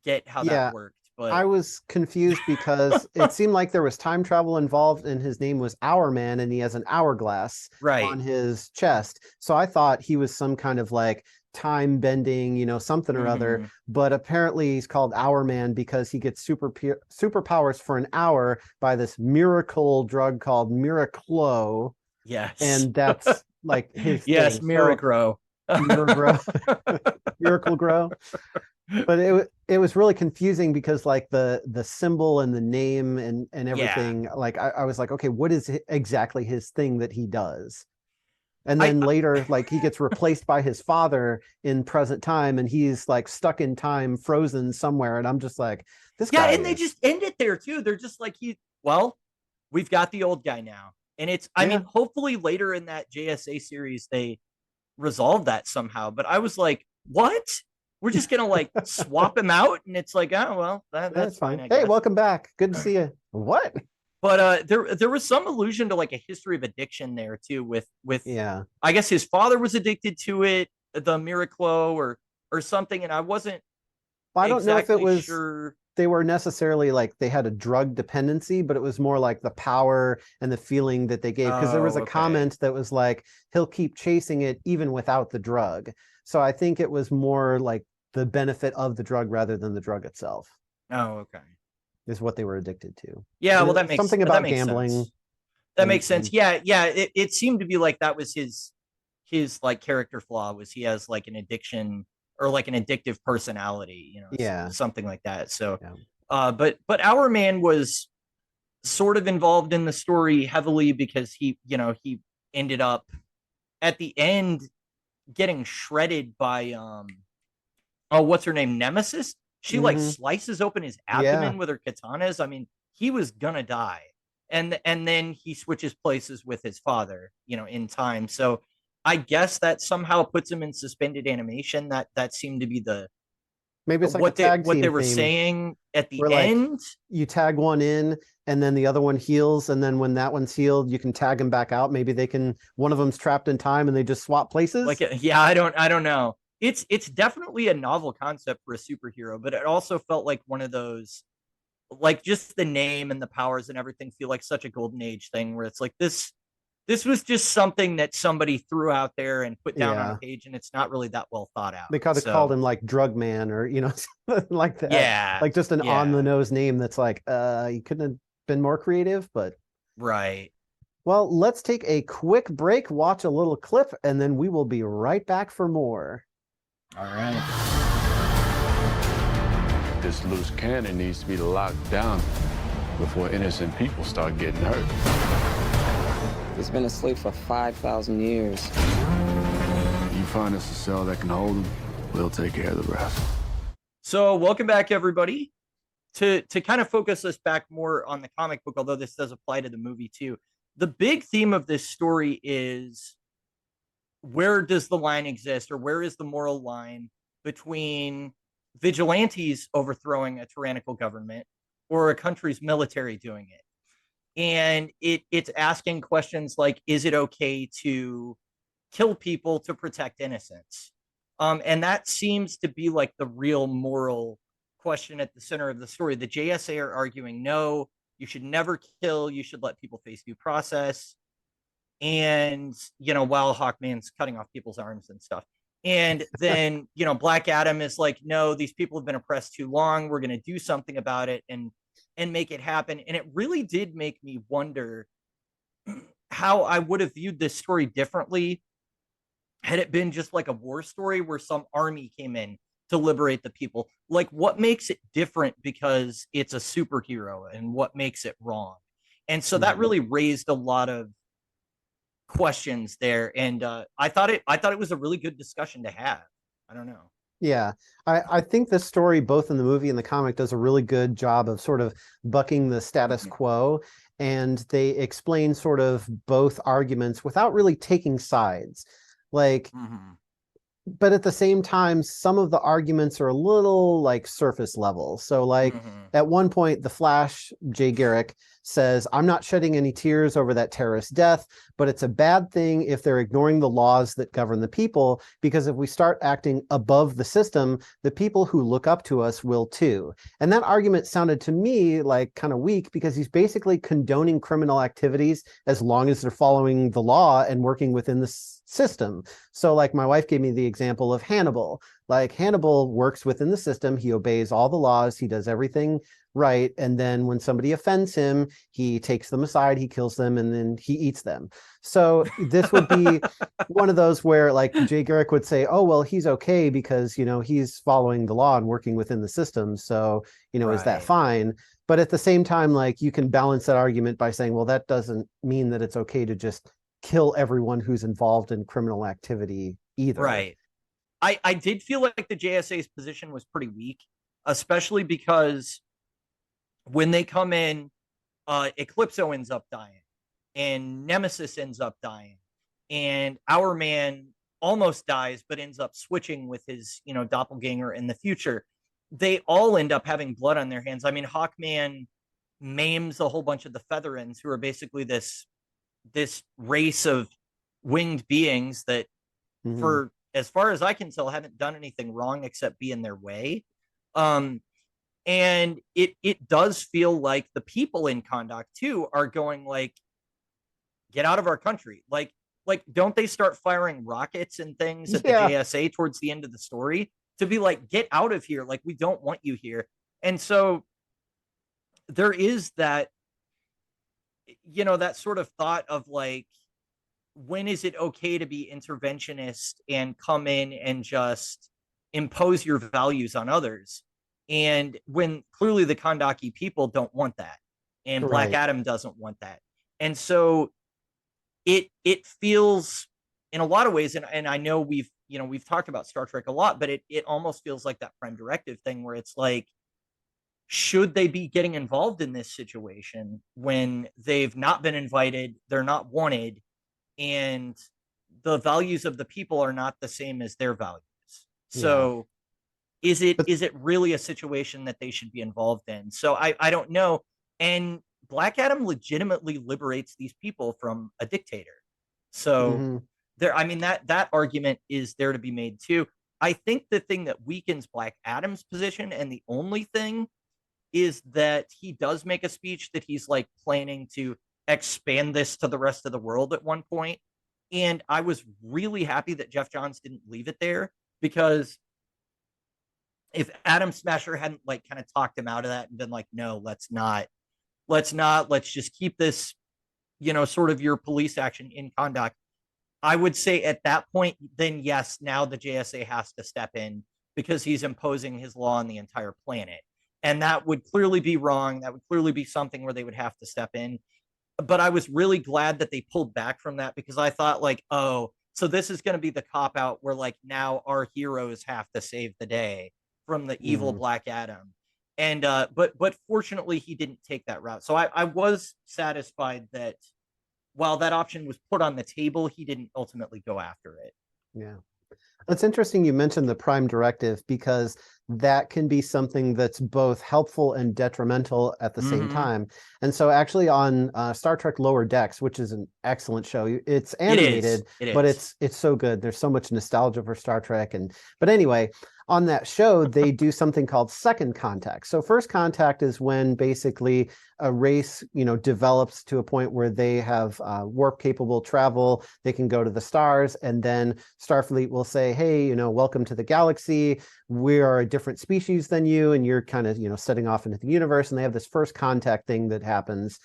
get how that Yeah, worked, but I was confused because it seemed like there was time travel involved and his name was Hour Man and he has an hourglass on right. his chest. So I thought he was some kind of like time bending, something or other, Mm-hmm. but apparently he's called Hour Man because he gets superpowers for an hour by this miracle drug called Miraclo, Yes. and that's like his Yes, thing. So Miracro. Miracle Miracle Grow, but it was really confusing because like the symbol and the name and Yeah. everything, like I was like, okay, what is exactly his thing that he does? And I then later, like he gets replaced by his father in present time, and he's like stuck in time, frozen somewhere. And I'm just like, this yeah, guy and they is, just end it there too. They're just like well, we've got the old guy now. And it's I yeah, mean, hopefully later in that JSA series they resolve that somehow. But I was like, what? We're just gonna like swap him out, and it's like, oh well, that's that's fine, fine. I Hey, guess. welcome back. Good to see you. What? But there was some allusion to like a history of addiction there too, with Yeah. I guess his father was addicted to it, the Miraclo or something, and I wasn't Well, I don't know if it exactly was sure. they were necessarily like they had a drug dependency, but it was more like the power and the feeling that they gave. Because there was Oh, a okay. comment that was like, he'll keep chasing it even without the drug. So I think it was more like the benefit of the drug rather than the drug itself Oh, okay. is what they were addicted to. Yeah, And well, it was something that about makes gambling sense. That makes sense. and Yeah, yeah. It seemed to be like that was his like character flaw was he has like an addiction or like an addictive personality, yeah, something like that. So, yeah. but our man was sort of involved in the story heavily because he ended up at the end getting shredded by oh, what's her name, Nemesis. She like Hmm. slices open his Yeah. abdomen with her katanas. I mean, he was gonna die, and then he switches places with his father, in time. So I guess that somehow puts him in suspended animation. That seemed to be the Maybe it's like a tag what they team were theme saying at the where like end. you tag one in and then the other one heals, and then when that one's healed you can tag them back out. Maybe they can, one of them's trapped in time and they just swap Like, places. yeah, I don't know. It's definitely a novel concept for a superhero, but it also felt like one of those, like, just the name and the powers and everything feel like such a golden age thing where it's like this was just something that somebody threw out there and put down on a Yeah, page, and it's not really that well thought out. they could have called So him like Drug Man or something like that, yeah, like just an on the yeah, nose name that's like you couldn't have been more creative. But right. well, let's take a quick break, watch a little clip, and then we will be right back for more. All right. This loose cannon needs to be locked down before innocent people start getting hurt. He's been asleep for 5,000 years. You find us a cell that can hold him, we'll take care of the rest. So welcome back, everybody. To kind of focus us back more on the comic book, although this does apply to the movie too. The big theme of this story is, where does the line exist, or where is the moral line between vigilantes overthrowing a tyrannical government or a country's military doing it? And it's asking questions like, is it okay to kill people to protect innocence? And that seems to be like the real moral question at the center of the story. The JSA are arguing, no, you should never kill, you should let people face due process. And while Hawkman's cutting off people's arms and stuff. And then Black Adam is like, no, these people have been oppressed too long, we're going to do something about it and make it happen. And it really did make me wonder how I would have viewed this story differently had it been just like a war story where some army came in to liberate the people. Like, what makes it different because it's a superhero, and what makes it wrong? And so that Mhm. really raised a lot of questions there, and I thought it was a really good discussion to have. I don't know. Yeah, I think this story, both in the movie and the comic, does a really good job of sort of bucking the status quo. And they explain sort of both arguments without really taking sides. Like, Mm-hmm. but at the same time, some of the arguments are a little like surface level. So, like, Mm-hmm. at one point, the Flash, Jay Garrick, says, I'm not shedding any tears over that terrorist death, but it's a bad thing if they're ignoring the laws that govern the people, because if we start acting above the system, the people who look up to us will too. And that argument sounded to me like kind of weak, because he's basically condoning criminal activities as long as they're following the law and working within the system. So like my wife gave me the example of Hannibal. Like Hannibal works within the system, he obeys all the laws, he does everything right, and then when somebody offends him, he takes them aside, he kills them, and then he eats them. So this would be one of those where like Jay Garrick would say, oh well, he's okay because he's following the law and working within the system, so is that Right. fine? But at the same time, like, you can balance that argument by saying, well, that doesn't mean that it's okay to just kill everyone who's involved in criminal activity either. Right. I did feel like the JSA's position was pretty weak, especially because when they come in, Eclipso ends up dying, and Nemesis ends up dying, and Our Man almost dies, but ends up switching with his, doppelganger in the future. They all end up having blood on their hands. I mean, Hawkman maims a whole bunch of the Featherins, who are basically this race of winged beings that, for as far as I can tell, haven't done anything wrong except be in their way. And it does feel like the people in Kondak too are going like, get out of our country. Like don't they start firing rockets and things at the JSA towards the end of the story to be like, get out of here. Like, we don't want you here. And so there is that, that sort of thought of like, when is it okay to be interventionist and come in and just impose your values on others? And when clearly the Kandaki people don't want that, and Black Adam doesn't want that. And so it feels in a lot of ways, and I know we've talked about Star Trek a lot, but it almost feels like that Prime Directive thing where it's like, should they be getting involved in this situation when they've not been invited, they're not wanted, and the values of the people are not the same as their values? So is it really a situation that they should be involved in? So I don't know. And Black Adam legitimately liberates these people from a dictator. So there, I mean, that argument is there to be made too. I think the thing that weakens Black Adam's position, and the only thing, is that he does make a speech that he's like planning to expand this to the rest of the world at one point. And I was really happy that Jeff Johns didn't leave it there, because if Adam Smasher hadn't like kind of talked him out of that and been like, no, let's just keep this, sort of your police action in Kondak, I would say at that point, then yes, now the JSA has to step in, because he's imposing his law on the entire planet. And that would clearly be wrong. That would clearly be something where they would have to step in. But I was really glad that they pulled back from that, because I thought like, oh, so this is going to be the cop out where like now our heroes have to save the day from the evil Black Adam. And but fortunately he didn't take that route. So I was satisfied that while that option was put on the table, he didn't ultimately go after it. Yeah. It's interesting you mentioned the Prime Directive, because that can be something that's both helpful and detrimental at the same time. And so actually on Star Trek Lower Decks, which is an excellent show, it's animated, but it's so good. There's so much nostalgia for Star Trek. But anyway, on that show, they do something called second contact. So first contact is when basically a race, develops to a point where they have warp capable travel. They can go to the stars, and then Starfleet will say, hey, welcome to the galaxy. We are a different species than you, and you're kind of, setting off into the universe. And they have this first contact thing that happens.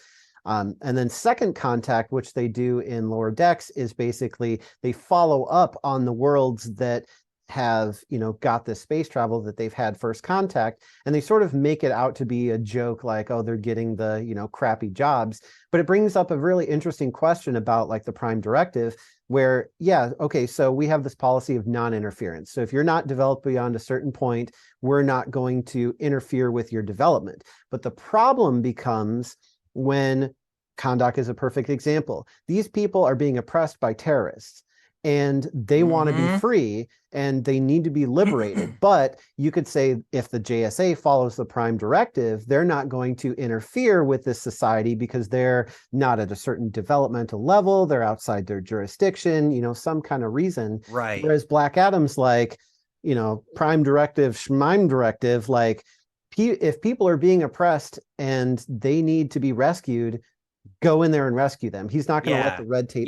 And then second contact, which they do in Lower Decks, is basically they follow up on the worlds that have got this space travel that they've had first contact, and they sort of make it out to be a joke, like, oh, they're getting the crappy jobs. But it brings up a really interesting question about like the Prime Directive, where so we have this policy of non-interference. So if you're not developed beyond a certain point, we're not going to interfere with your development. But the problem becomes when Kondak is a perfect example. These people are being oppressed by terrorists, and they want to be free, and they need to be liberated. But you could say if the JSA follows the Prime Directive, they're not going to interfere with this society because they're not at a certain developmental level, they're outside their jurisdiction, some kind of reason. Right. Whereas Black Adam's like, Prime Directive, Schmime Directive, like if people are being oppressed and they need to be rescued, go in there and rescue them. He's not going to let the red tape.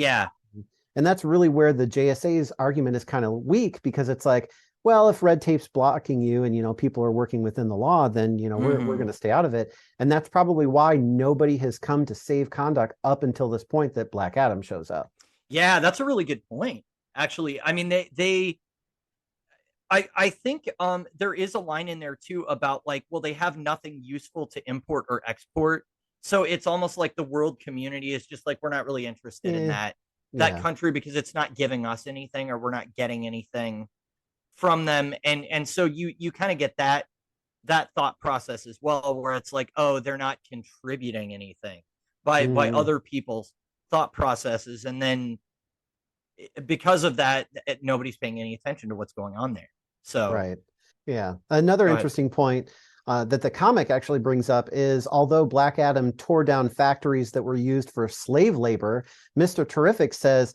And that's really where the JSA's argument is kind of weak, because it's like, well, if red tape's blocking you and, people are working within the law, then, we're going to stay out of it. And that's probably why nobody has come to save Kondak up until this point that Black Adam shows up. Yeah, that's a really good point, actually. I mean, I think there is a line in there too about like, well, they have nothing useful to import or export. So it's almost like the world community is just like, we're not really interested in that. that Yeah. country because it's not giving us anything, or we're not getting anything from them. And so you kind of get that thought process as well, where it's like, oh, they're not contributing anything by Mhm. other people's thought processes, and then because of that, nobody's paying any attention to what's going on there. So Right. Yeah. Another go ahead. interesting point that the comic actually brings up is although Black Adam tore down factories that were used for slave labor, Mr. Terrific says,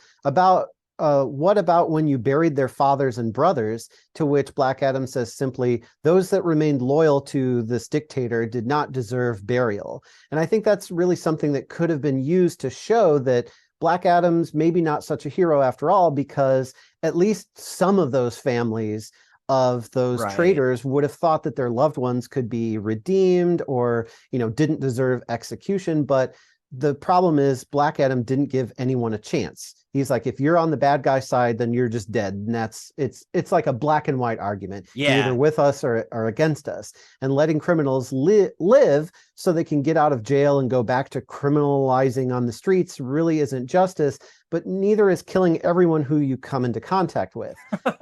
what about when you buried their fathers and brothers? To which Black Adam says simply, those that remained loyal to this dictator did not deserve burial. And I think that's really something that could have been used to show that Black Adam's maybe not such a hero after all, because at least some of those families of those Right. traitors would have thought that their loved ones could be redeemed or, didn't deserve execution. But the problem is Black Adam didn't give anyone a chance. He's like, if you're on the bad guy side, then you're just dead. And it's like a black and white argument. You're either Yeah. with us or against us. And letting criminals live so they can get out of jail and go back to criminalizing on the streets really isn't justice, but neither is killing everyone who you come into contact with.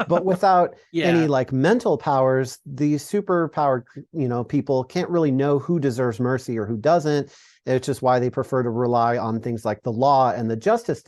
But without Yeah. any like mental powers, these super powered, people can't really know who deserves mercy or who doesn't. It's just why they prefer to rely on things like the law and the justice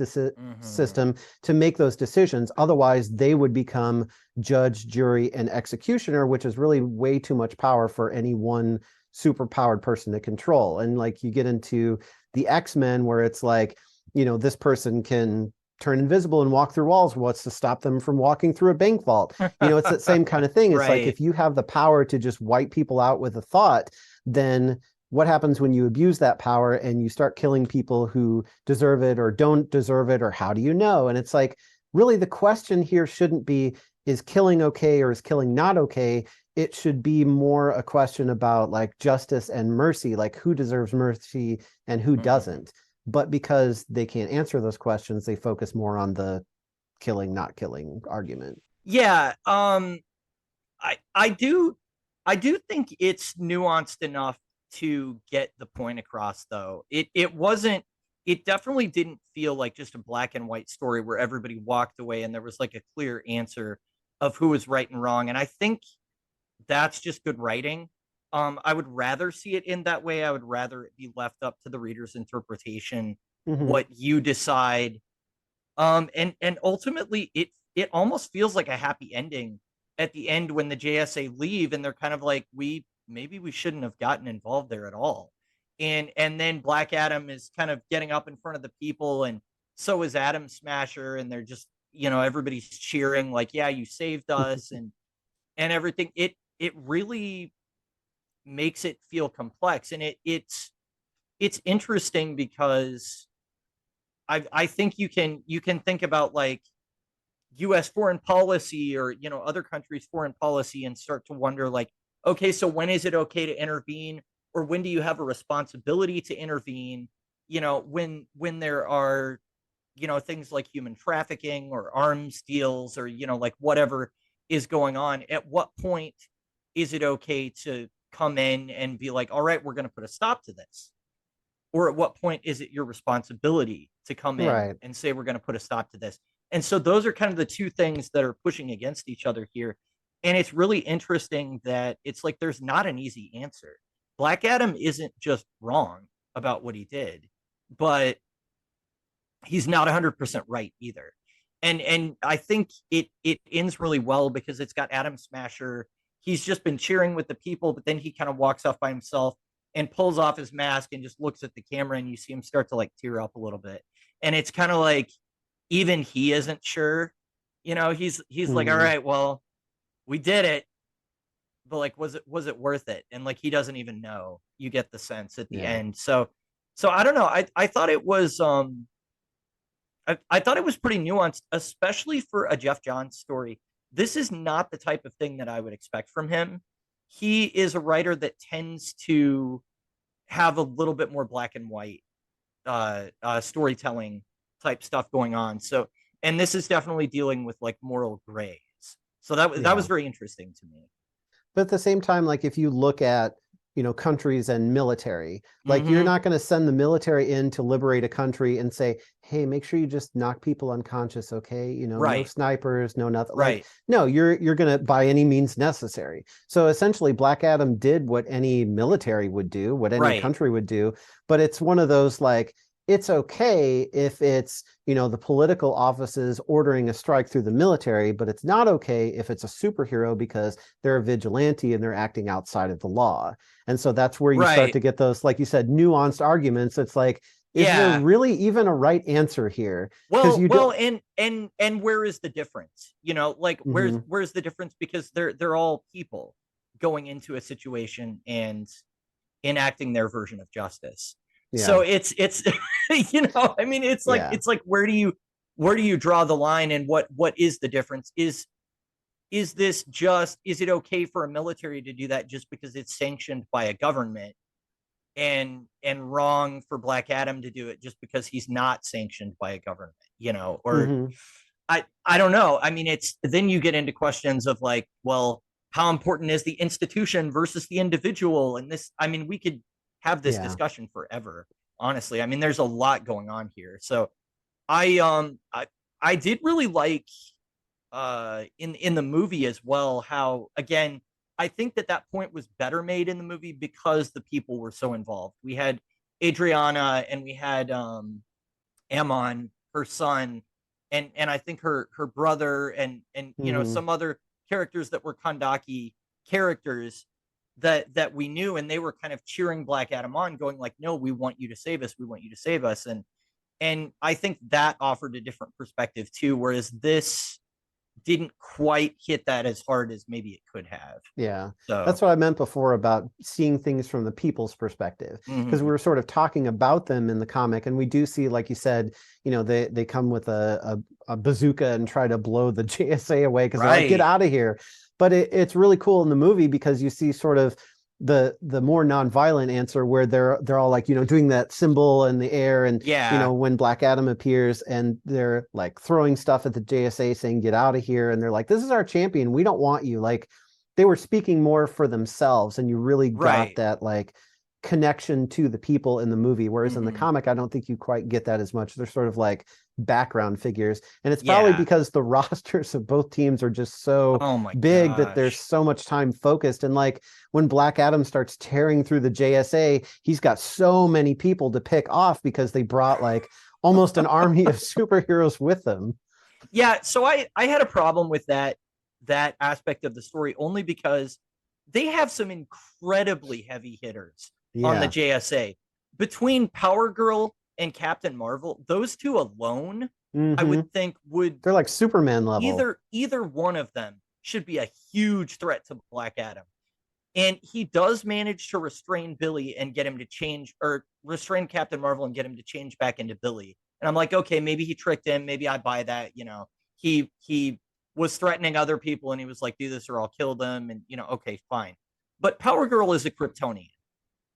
system to make those decisions. Otherwise, they would become judge, jury, and executioner, which is really way too much power for any one super powered person to control. And like you get into the X-Men where it's like, this person can turn invisible and walk through walls. What's to stop them from walking through a bank vault? It's that same kind of thing. It's like, Right. if you have the power to just wipe people out with a thought, then what happens when you abuse that power and you start killing people who deserve it or don't deserve it, or how do you know? And it's like, really the question here shouldn't be, is killing okay or is killing not okay? It should be more a question about like justice and mercy, like who deserves mercy and who doesn't. But because they can't answer those questions, they focus more on the killing, not killing argument. Yeah. I do think it's nuanced enough to get the point across, though. It definitely didn't feel like just a black and white story where everybody walked away and there was like a clear answer of who was right and wrong. And I think that's just good writing. I would rather see it in that way. I would rather it be left up to the reader's interpretation, what you decide. And ultimately it almost feels like a happy ending at the end when the JSA leave and they're kind of like, maybe we shouldn't have gotten involved there at all. And then Black Adam is kind of getting up in front of the people, and so is Atom Smasher, and they're just, everybody's cheering like, yeah, you saved us, and everything. It really makes it feel complex, and it's interesting because I think you can think about like US foreign policy or other countries' foreign policy and start to wonder like, okay, so when is it okay to intervene, or when do you have a responsibility to intervene? When there are things like human trafficking or arms deals, or like whatever is going on, at what point is it okay to come in and be like, all right, we're going to put a stop to this? Or at what point is it your responsibility to come in Right. and say, we're going to put a stop to this? And so those are kind of the two things that are pushing against each other here. And it's really interesting that it's like there's not an easy answer. Black Adam isn't just wrong about what he did, but he's not 100% right either. And I think it ends really well because it's got Atom Smasher. He's just been cheering with the people, but then he kind of walks off by himself and pulls off his mask and just looks at the camera, and you see him start to like tear up a little bit. And it's kind of like even he isn't sure. He's like, all right, well, we did it, but like, was it worth it? And like, he doesn't even know. You get the sense at the end. So I don't know. I thought it was I thought it was pretty nuanced, especially for a Jeff Johns story. This is not the type of thing that I would expect from him. He is a writer that tends to have a little bit more black and white storytelling type stuff going on. So, and this is definitely dealing with like moral grays. So that was very interesting to me. But at the same time, like if you look at countries and military. Like you're Mhm. not going to send the military in to liberate a country and say, hey, make sure you just knock people unconscious, okay? No Right. snipers, no nothing. Like, Right. no, you're going to by any means necessary. So essentially Black Adam did what any military would do, what any Right. country would do, but it's one of those like, it's okay if it's the political offices ordering a strike through the military, but it's not okay if it's a superhero because they're a vigilante and they're acting outside of the law. And so that's where you start Right. to get those, like you said, nuanced arguments. It's like, is there Yeah. really even a right answer here? Because you Well, don't. and where is the difference? Like Mhm. where's the difference? Because they're all people going into a situation and enacting their version of justice. Yeah, So it's I mean, yeah, it's like where do you draw the line, and what is the difference? Is it okay for a military to do that just because it's sanctioned by a government, and wrong for Black Adam to do it just because he's not sanctioned by a government, or hmm, I don't know. I mean, it's then you get into questions of like, well, how important is the institution versus the individual? And this, I mean, we could have this yeah, discussion forever, honestly. I mean, there's a lot going on here. So I did really like in the movie as well how, again, I think that point was better made in the movie because the people were so involved. We had Adriana, and we had Ammon, her son, and I think her brother, and hmm, some other characters that were Kandaki characters that we knew, and they were kind of cheering Black Adam on, going like, no, we want you to save us, we want you to save us. And I think that offered a different perspective too, whereas this didn't quite hit that as hard as maybe it could have. yeah. So That's what I meant before about seeing things from the people's perspective, because we mhm. were sort of talking about them in the comic, and we do see, like you said, they come with a bazooka and try to blow the JSA away because they're like, get Right. out of here. But it's really cool in the movie because you see sort of the more nonviolent answer where they're all like doing that symbol in the air, and Yeah. when Black Adam appears and they're like throwing stuff at the JSA saying get out of here, and they're like, this is our champion, we don't want you. Like they were speaking more for themselves, and you really got Right. that like connection to the people in the movie, whereas in the Mhm. comic I don't think you quite get that as much. They're sort of like background figures, and it's probably Yeah. because the rosters of both teams are just so Oh my big that there's gosh. so much time focused. And like when Black Adam starts tearing through the JSA, he's got so many people to pick off because they brought like almost an army of superheroes with them. Yeah, so I had a problem with that aspect of the story, only because they have some incredibly heavy hitters on the Yeah. JSA. Between Power Girl and Captain Marvel, those two alone, I Hmm. would think would They're like Superman level. either one of them should be a huge threat to Black Adam. And he does manage to restrain Billy and get him to change, or restrain Captain Marvel and get him to change back into Billy. And I'm like, okay, maybe he tricked him. Maybe I buy that. He was threatening other people, and he was like, do this or I'll kill them. And okay, fine. But Power Girl is a Kryptonian.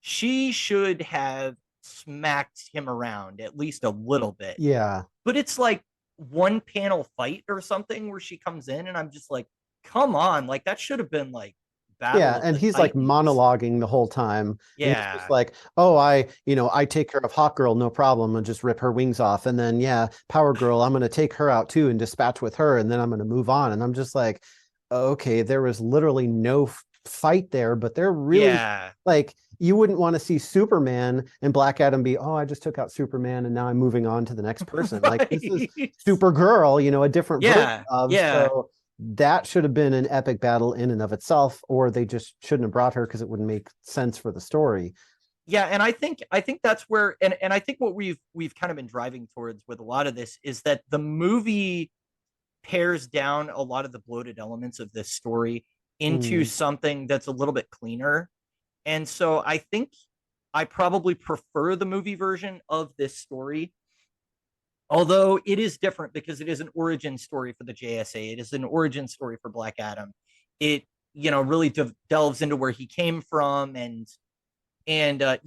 She should have smacked him around at least a little bit. Yeah. But it's like one panel fight or something where she comes in, and I'm just like, come on, like that should have been like Battle Yeah, of and the he's like Titans. monologuing the whole time, and he's just Yeah. like, "Oh, I take care of Hawk Girl, no problem, and just rip her wings off, and then yeah, Power Girl, I'm gonna take her out too and dispatch with her, and then I'm gonna move on." And I'm just like, okay, there was literally no fight there, but they're really Yeah. like, you wouldn't want to see Superman and Black Adam be, "Oh, I just took out Superman, and now I'm moving on to the next person." Like this is Right. Supergirl, a different version Yeah. of. Yeah. So that should have been an epic battle in and of itself, or they just shouldn't have brought her because it wouldn't make sense for the story. Yeah, and I think that's where, and I think what we've kind of been driving towards with a lot of this is that the movie pares down a lot of the bloated elements of this story into Mm, something that's a little bit cleaner. And so I think I probably prefer the movie version of this story, although it is different because it is an origin story for the JSA. It is an origin story for Black Adam. It really delves into where he came from, and a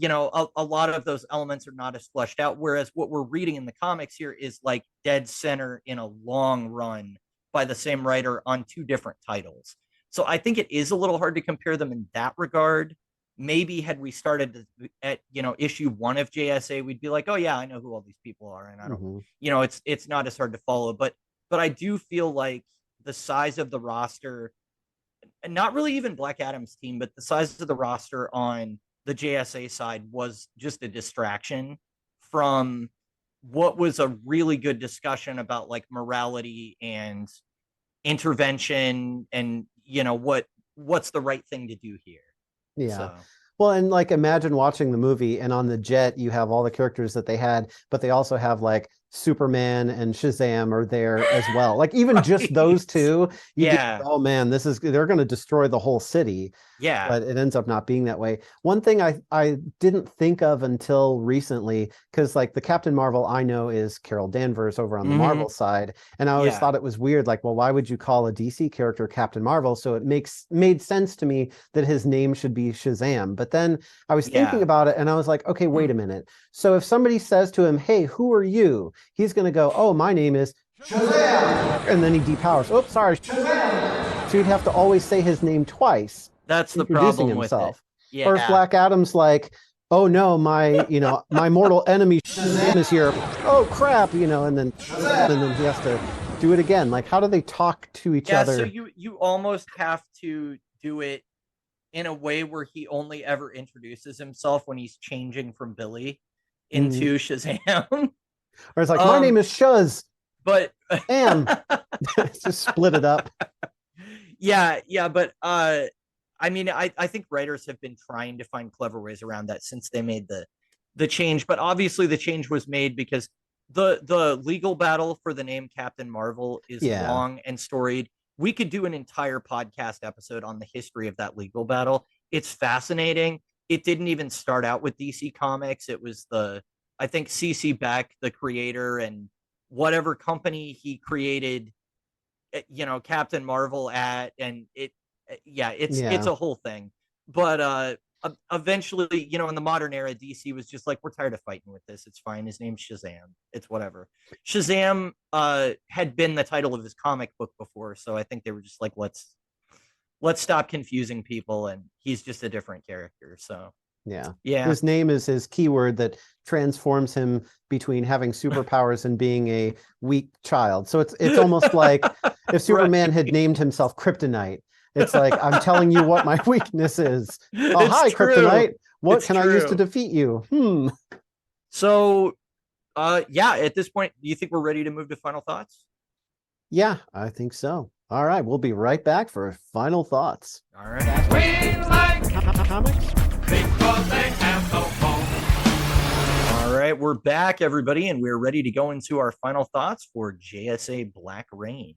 lot of those elements are not as fleshed out, whereas what we're reading in the comics here is like dead center in a long run by the same writer on two different titles. So I think it is a little hard to compare them in that regard. maybe had we started at issue 1 of JSA, we'd be like, oh yeah, I know who all these people are, and I don't, it's not as hard to follow. But I do feel like the size of the roster, and not really even Black Adam's team, but the size of the roster on the JSA side was just a distraction from what was a really good discussion about like morality and intervention and what's the right thing to do here. Yeah. So. Well, and like imagine watching the movie and on the jet you have all the characters that they had, but they also have like Superman and Shazam are there as well. Like even right. just those two, yeah. oh man, they're going to destroy the whole city. Yeah. But it ends up not being that way. One thing I didn't think of until recently, because like the Captain Marvel I know is Carol Danvers over on the Marvel side. And I always thought it was weird, like, well, why would you call a DC character Captain Marvel? So it made sense to me that his name should be Shazam. But then I was thinking about it and I was like, okay, wait a minute. So if somebody says to him, hey, who are you? He's going to go, oh, my name is Shazam. And then he depowers. Oops, sorry. Shazam. So you'd have to always say his name twice. That's the problem himself. With it. Yeah. Or if Black Adam's like, oh no, my mortal enemy Shazam is here. Oh crap, and then he has to do it again. Like, how do they talk to each other? So you almost have to do it in a way where he only ever introduces himself when he's changing from Billy into Shazam. Or it's like, my name is Shuz. But just split it up. Yeah, but I mean, I think writers have been trying to find clever ways around that since they made the change. But obviously the change was made because the legal battle for the name Captain Marvel is long and storied. We could do an entire podcast episode on the history of that legal battle. It's fascinating. It didn't even start out with DC Comics. It was I think CC Beck, the creator, and whatever company he created, Captain Marvel at, and it's a whole thing. But eventually, in the modern era, DC was just like, we're tired of fighting with this. It's fine. His name's Shazam. It's whatever. Shazam had been the title of his comic book before, so I think they were just like, let's stop confusing people, and he's just a different character. So yeah. His name is his keyword that transforms him between having superpowers and being a weak child. So it's almost like if Superman had named himself Kryptonite. It's like, I'm telling you what my weakness is. Oh, hi, Kryptonite. What can I use to defeat you? So, at this point, do you think we're ready to move to final thoughts? Yeah, I think so. All right, we'll be right back for final thoughts. All right. We like comics because they have no home. All right, we're back, everybody, and we're ready to go into our final thoughts for JSA Black Rain.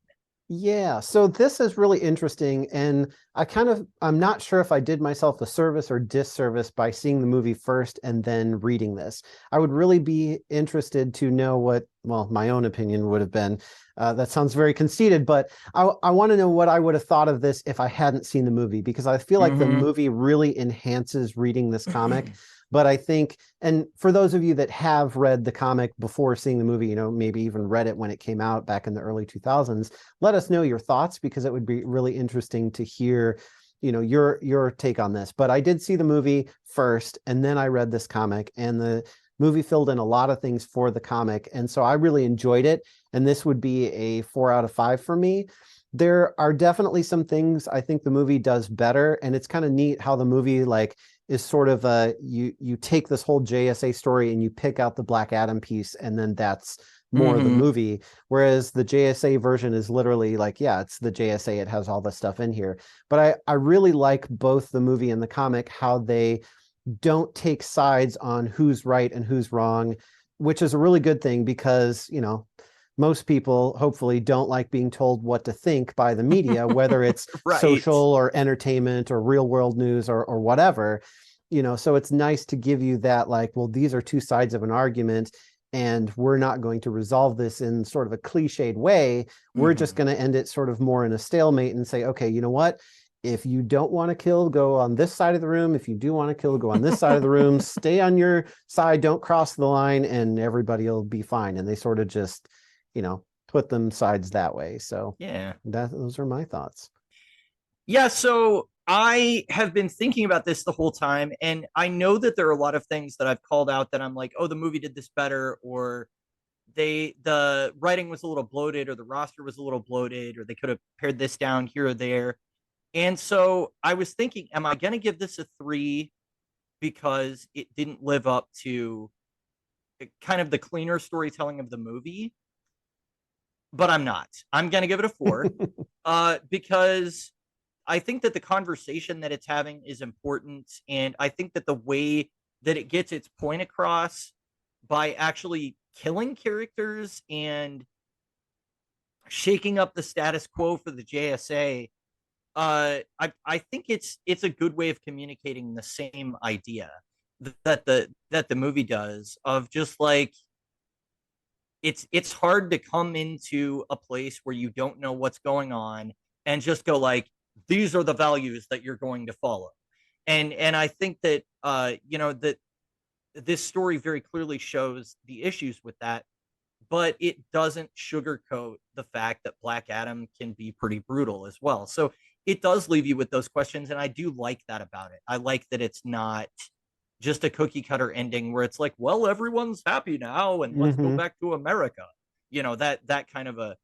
Yeah, so this is really interesting, and I'm not sure if I did myself a service or disservice by seeing the movie first and then reading this. I would really be interested to know what, my own opinion would have been. That sounds very conceited, but I want to know what I would have thought of this if I hadn't seen the movie, because I feel like the movie really enhances reading this comic. But I think, and for those of you that have read the comic before seeing the movie, maybe even read it when it came out back in the early 2000s, let us know your thoughts, because it would be really interesting to hear, your take on this. But I did see the movie first, and then I read this comic, and the movie filled in a lot of things for the comic. And so I really enjoyed it. And this would be a 4 out of 5 for me. There are definitely some things I think the movie does better. And it's kind of neat how the movie is sort of you take this whole JSA story and you pick out the Black Adam piece, and then that's more of the movie. Whereas the JSA version is literally it's the JSA. It has all the stuff in here. But I really like both the movie and the comic, how they don't take sides on who's right and who's wrong, which is a really good thing, because, most people hopefully don't like being told what to think by the media, whether it's social or entertainment or real world news or whatever, so it's nice to give you that, these are two sides of an argument, and we're not going to resolve this in sort of a cliched way. We're just going to end it sort of more in a stalemate and say, okay, you know what? If you don't want to kill, go on this side of the room. If you do want to kill, go on this side of the room. Stay on your side. Don't cross the line, and everybody will be fine. And they sort of just, put them sides that way. So those are my thoughts. Yeah. So I have been thinking about this the whole time, and I know that there are a lot of things that I've called out that I'm like, oh, the movie did this better, or the writing was a little bloated, or the roster was a little bloated, or they could have pared this down here or there. And so I was thinking, am I going to give this a 3 because it didn't live up to kind of the cleaner storytelling of the movie? But I'm not. I'm going to give it a 4 because I think that the conversation that it's having is important. And I think that the way that it gets its point across by actually killing characters and shaking up the status quo for the JSA, I think it's a good way of communicating the same idea that the movie does, of just like it's hard to come into a place where you don't know what's going on and just go like, these are the values that you're going to follow. And I think that that this story very clearly shows the issues with that, but it doesn't sugarcoat the fact that Black Adam can be pretty brutal as well. So it does leave you with those questions, and I do like that about it. I like that it's not just a cookie cutter ending where it's like, well, everyone's happy now and let's go back to America. That kind of a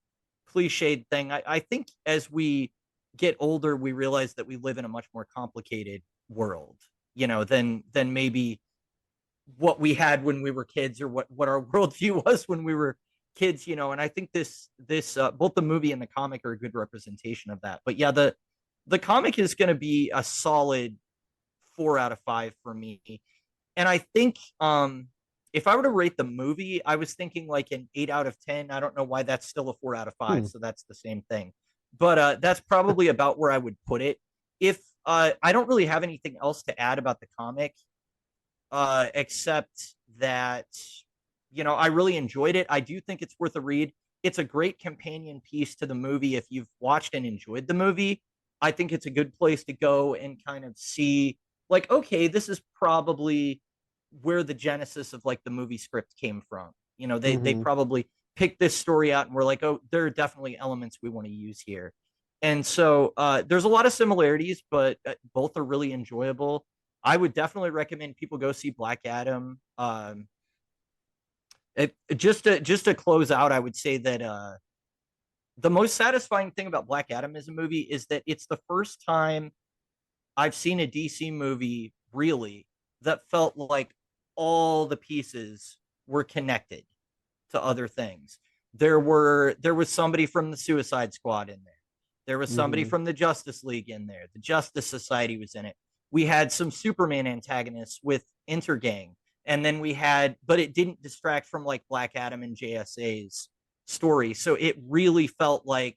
cliched thing. I think as we get older, we realize that we live in a much more complicated world, than maybe what we had when we were kids, or what our worldview was when we were kids. And I think this both the movie and the comic are a good representation of that. But yeah, the comic is going to be a solid 4 out of 5 for me. And I think if I were to rate the movie, I was thinking like an 8 out of 10. I don't know why that's still a 4 out of 5. So that's the same thing. But that's probably about where I would put it. If I don't really have anything else to add about the comic, except that, I really enjoyed it. I do think it's worth a read. It's a great companion piece to the movie. If you've watched and enjoyed the movie, I think it's a good place to go and kind of see, like, okay, this is probably where the genesis of like the movie script came from. They probably picked this story out and were like, oh, there are definitely elements we want to use here. And so there's a lot of similarities, but both are really enjoyable. I would definitely recommend people go see Black Adam. Just to close out, I would say that the most satisfying thing about Black Adam as a movie is that it's the first time I've seen a DC movie really that felt like all the pieces were connected to other things. There was somebody from the Suicide Squad in there. There was somebody from the Justice League in there. The Justice Society was in it. We had some Superman antagonists with Intergang. And then but it didn't distract from like Black Adam and JSA's story. So it really felt like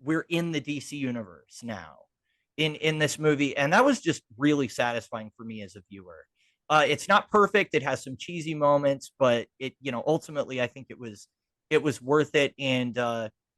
we're in the DC universe now in this movie. And that was just really satisfying for me as a viewer. It's not perfect. It has some cheesy moments, but ultimately I think it was worth it. And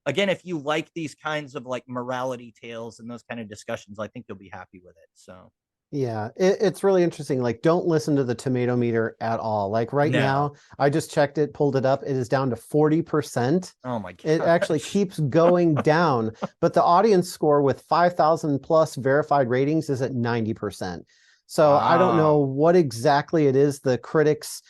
again, if you like these kinds of like morality tales and those kind of discussions, I think you'll be happy with it. So yeah, it's really interesting. Like, don't listen to the tomato meter at all. Like right now, I just checked it, pulled it up. It is down to 40%. Oh my god! It actually keeps going down, but the audience score with 5,000 plus verified ratings is at 90%. So I don't know what exactly it is. The critics,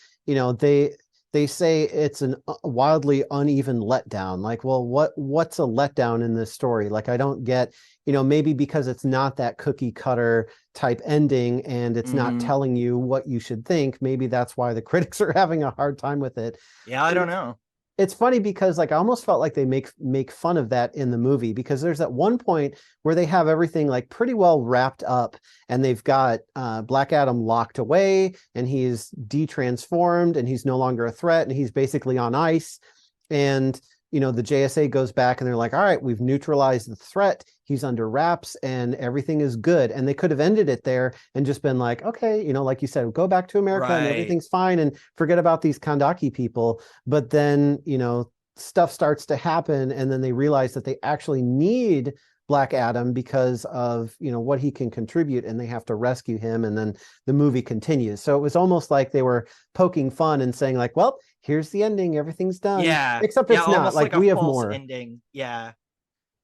they say it's a wildly uneven letdown. Like, well, what's a letdown in this story? Like, I don't get, maybe because it's not that cookie cutter type ending and it's not telling you what you should think. Maybe that's why the critics are having a hard time with it. Yeah, I don't know. It's funny because like I almost felt like they make fun of that in the movie, because there's that one point where they have everything like pretty well wrapped up and they've got Black Adam locked away and he's de-transformed and he's no longer a threat and he's basically on ice. And the JSA goes back and they're like, all right, we've neutralized the threat. He's under wraps and everything is good. And they could have ended it there and just been like, okay, like you said, go back to America and everything's fine and forget about these Kandaki people. But then, stuff starts to happen. And then they realize that they actually need Black Adam because of, what he can contribute, and they have to rescue him. And then the movie continues. So it was almost like they were poking fun and saying like, well, here's the ending. Everything's done. Yeah. Except it's not like we have more ending. Yeah.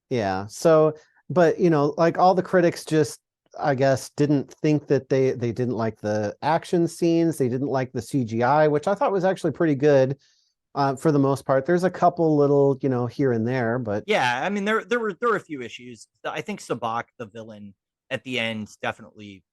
Yeah. So, but like all the critics just I guess, didn't think that they didn't like the action scenes. They didn't like the CGI, which I thought was actually pretty good for the most part. There's a couple little, here and there, but yeah, I mean, there were a few issues. I think Sabak, the villain at the end, definitely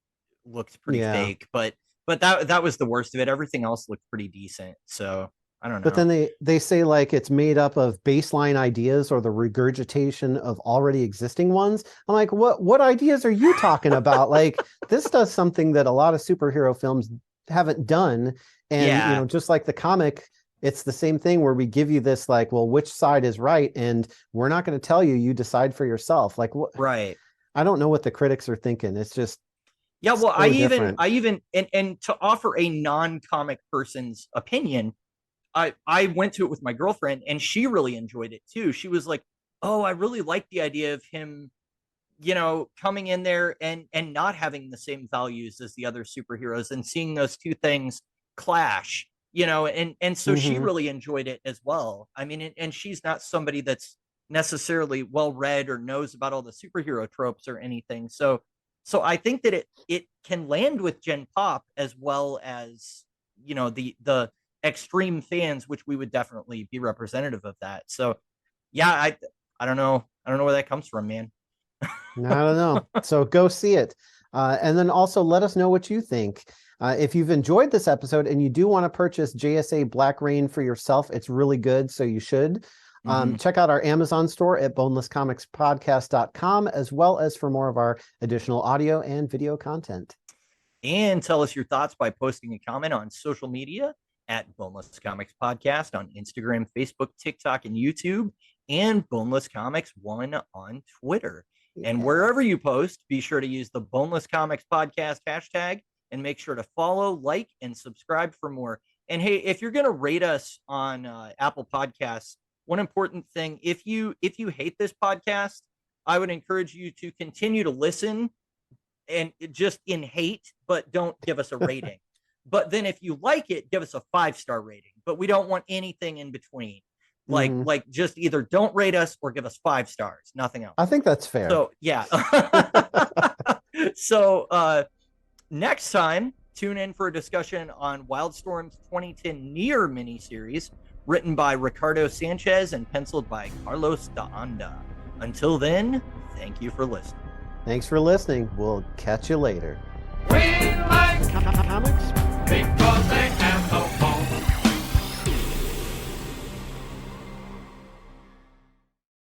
looked pretty yeah. fake, but that was the worst of it. Everything else looked pretty decent. So I don't know. But then they say like it's made up of baseline ideas or the regurgitation of already existing ones. I'm like, what ideas are you talking about? Like, this does something that a lot of superhero films haven't done. And Yeah. just like the comic, it's the same thing where we give you this like, well, which side is right? And we're not going to tell you, you decide for yourself. Like, what? Right. I don't know what the critics are thinking. It's just Yeah, well, so different. I even and to offer a non-comic person's opinion, I went to it with my girlfriend and she really enjoyed it too. She was like, "Oh, I really like the idea of him, coming in there and not having the same values as the other superheroes and seeing those two things clash." And so she Mhm. really enjoyed it as well. I mean, and she's not somebody that's necessarily well read or knows about all the superhero tropes or anything. So I think that it can land with Gen Pop as well as the extreme fans, which we would definitely be representative of that. So yeah, I don't know where that comes from, man. I don't know. So go see it. And then also let us know what you think. If you've enjoyed this episode and you do want to purchase JSA Black Rain for yourself, it's really good, so you should. Check out our Amazon store at bonelesscomicspodcast.com, as well as for more of our additional audio and video content. And tell us your thoughts by posting a comment on social media at Boneless Comics Podcast on Instagram, Facebook, TikTok, and YouTube, and Boneless Comics 1 on Twitter. And wherever you post, be sure to use the Boneless Comics Podcast hashtag and make sure to follow, like, and subscribe for more. And hey, if you're going to rate us on Apple Podcasts, one important thing, if you hate this podcast, I would encourage you to continue to listen and just in hate, but don't give us a rating. But then if you like it, give us a 5-star rating. But we don't want anything in between. Like just either don't rate us or give us 5 stars, nothing else. I think that's fair. So yeah. So next time, tune in for a discussion on Wildstorm's 2010 Nier miniseries, written by Ricardo Sanchez and penciled by Carlos de Anda. Until then, thank you for listening. Thanks for listening. We'll catch you later. We like Comics? because they have no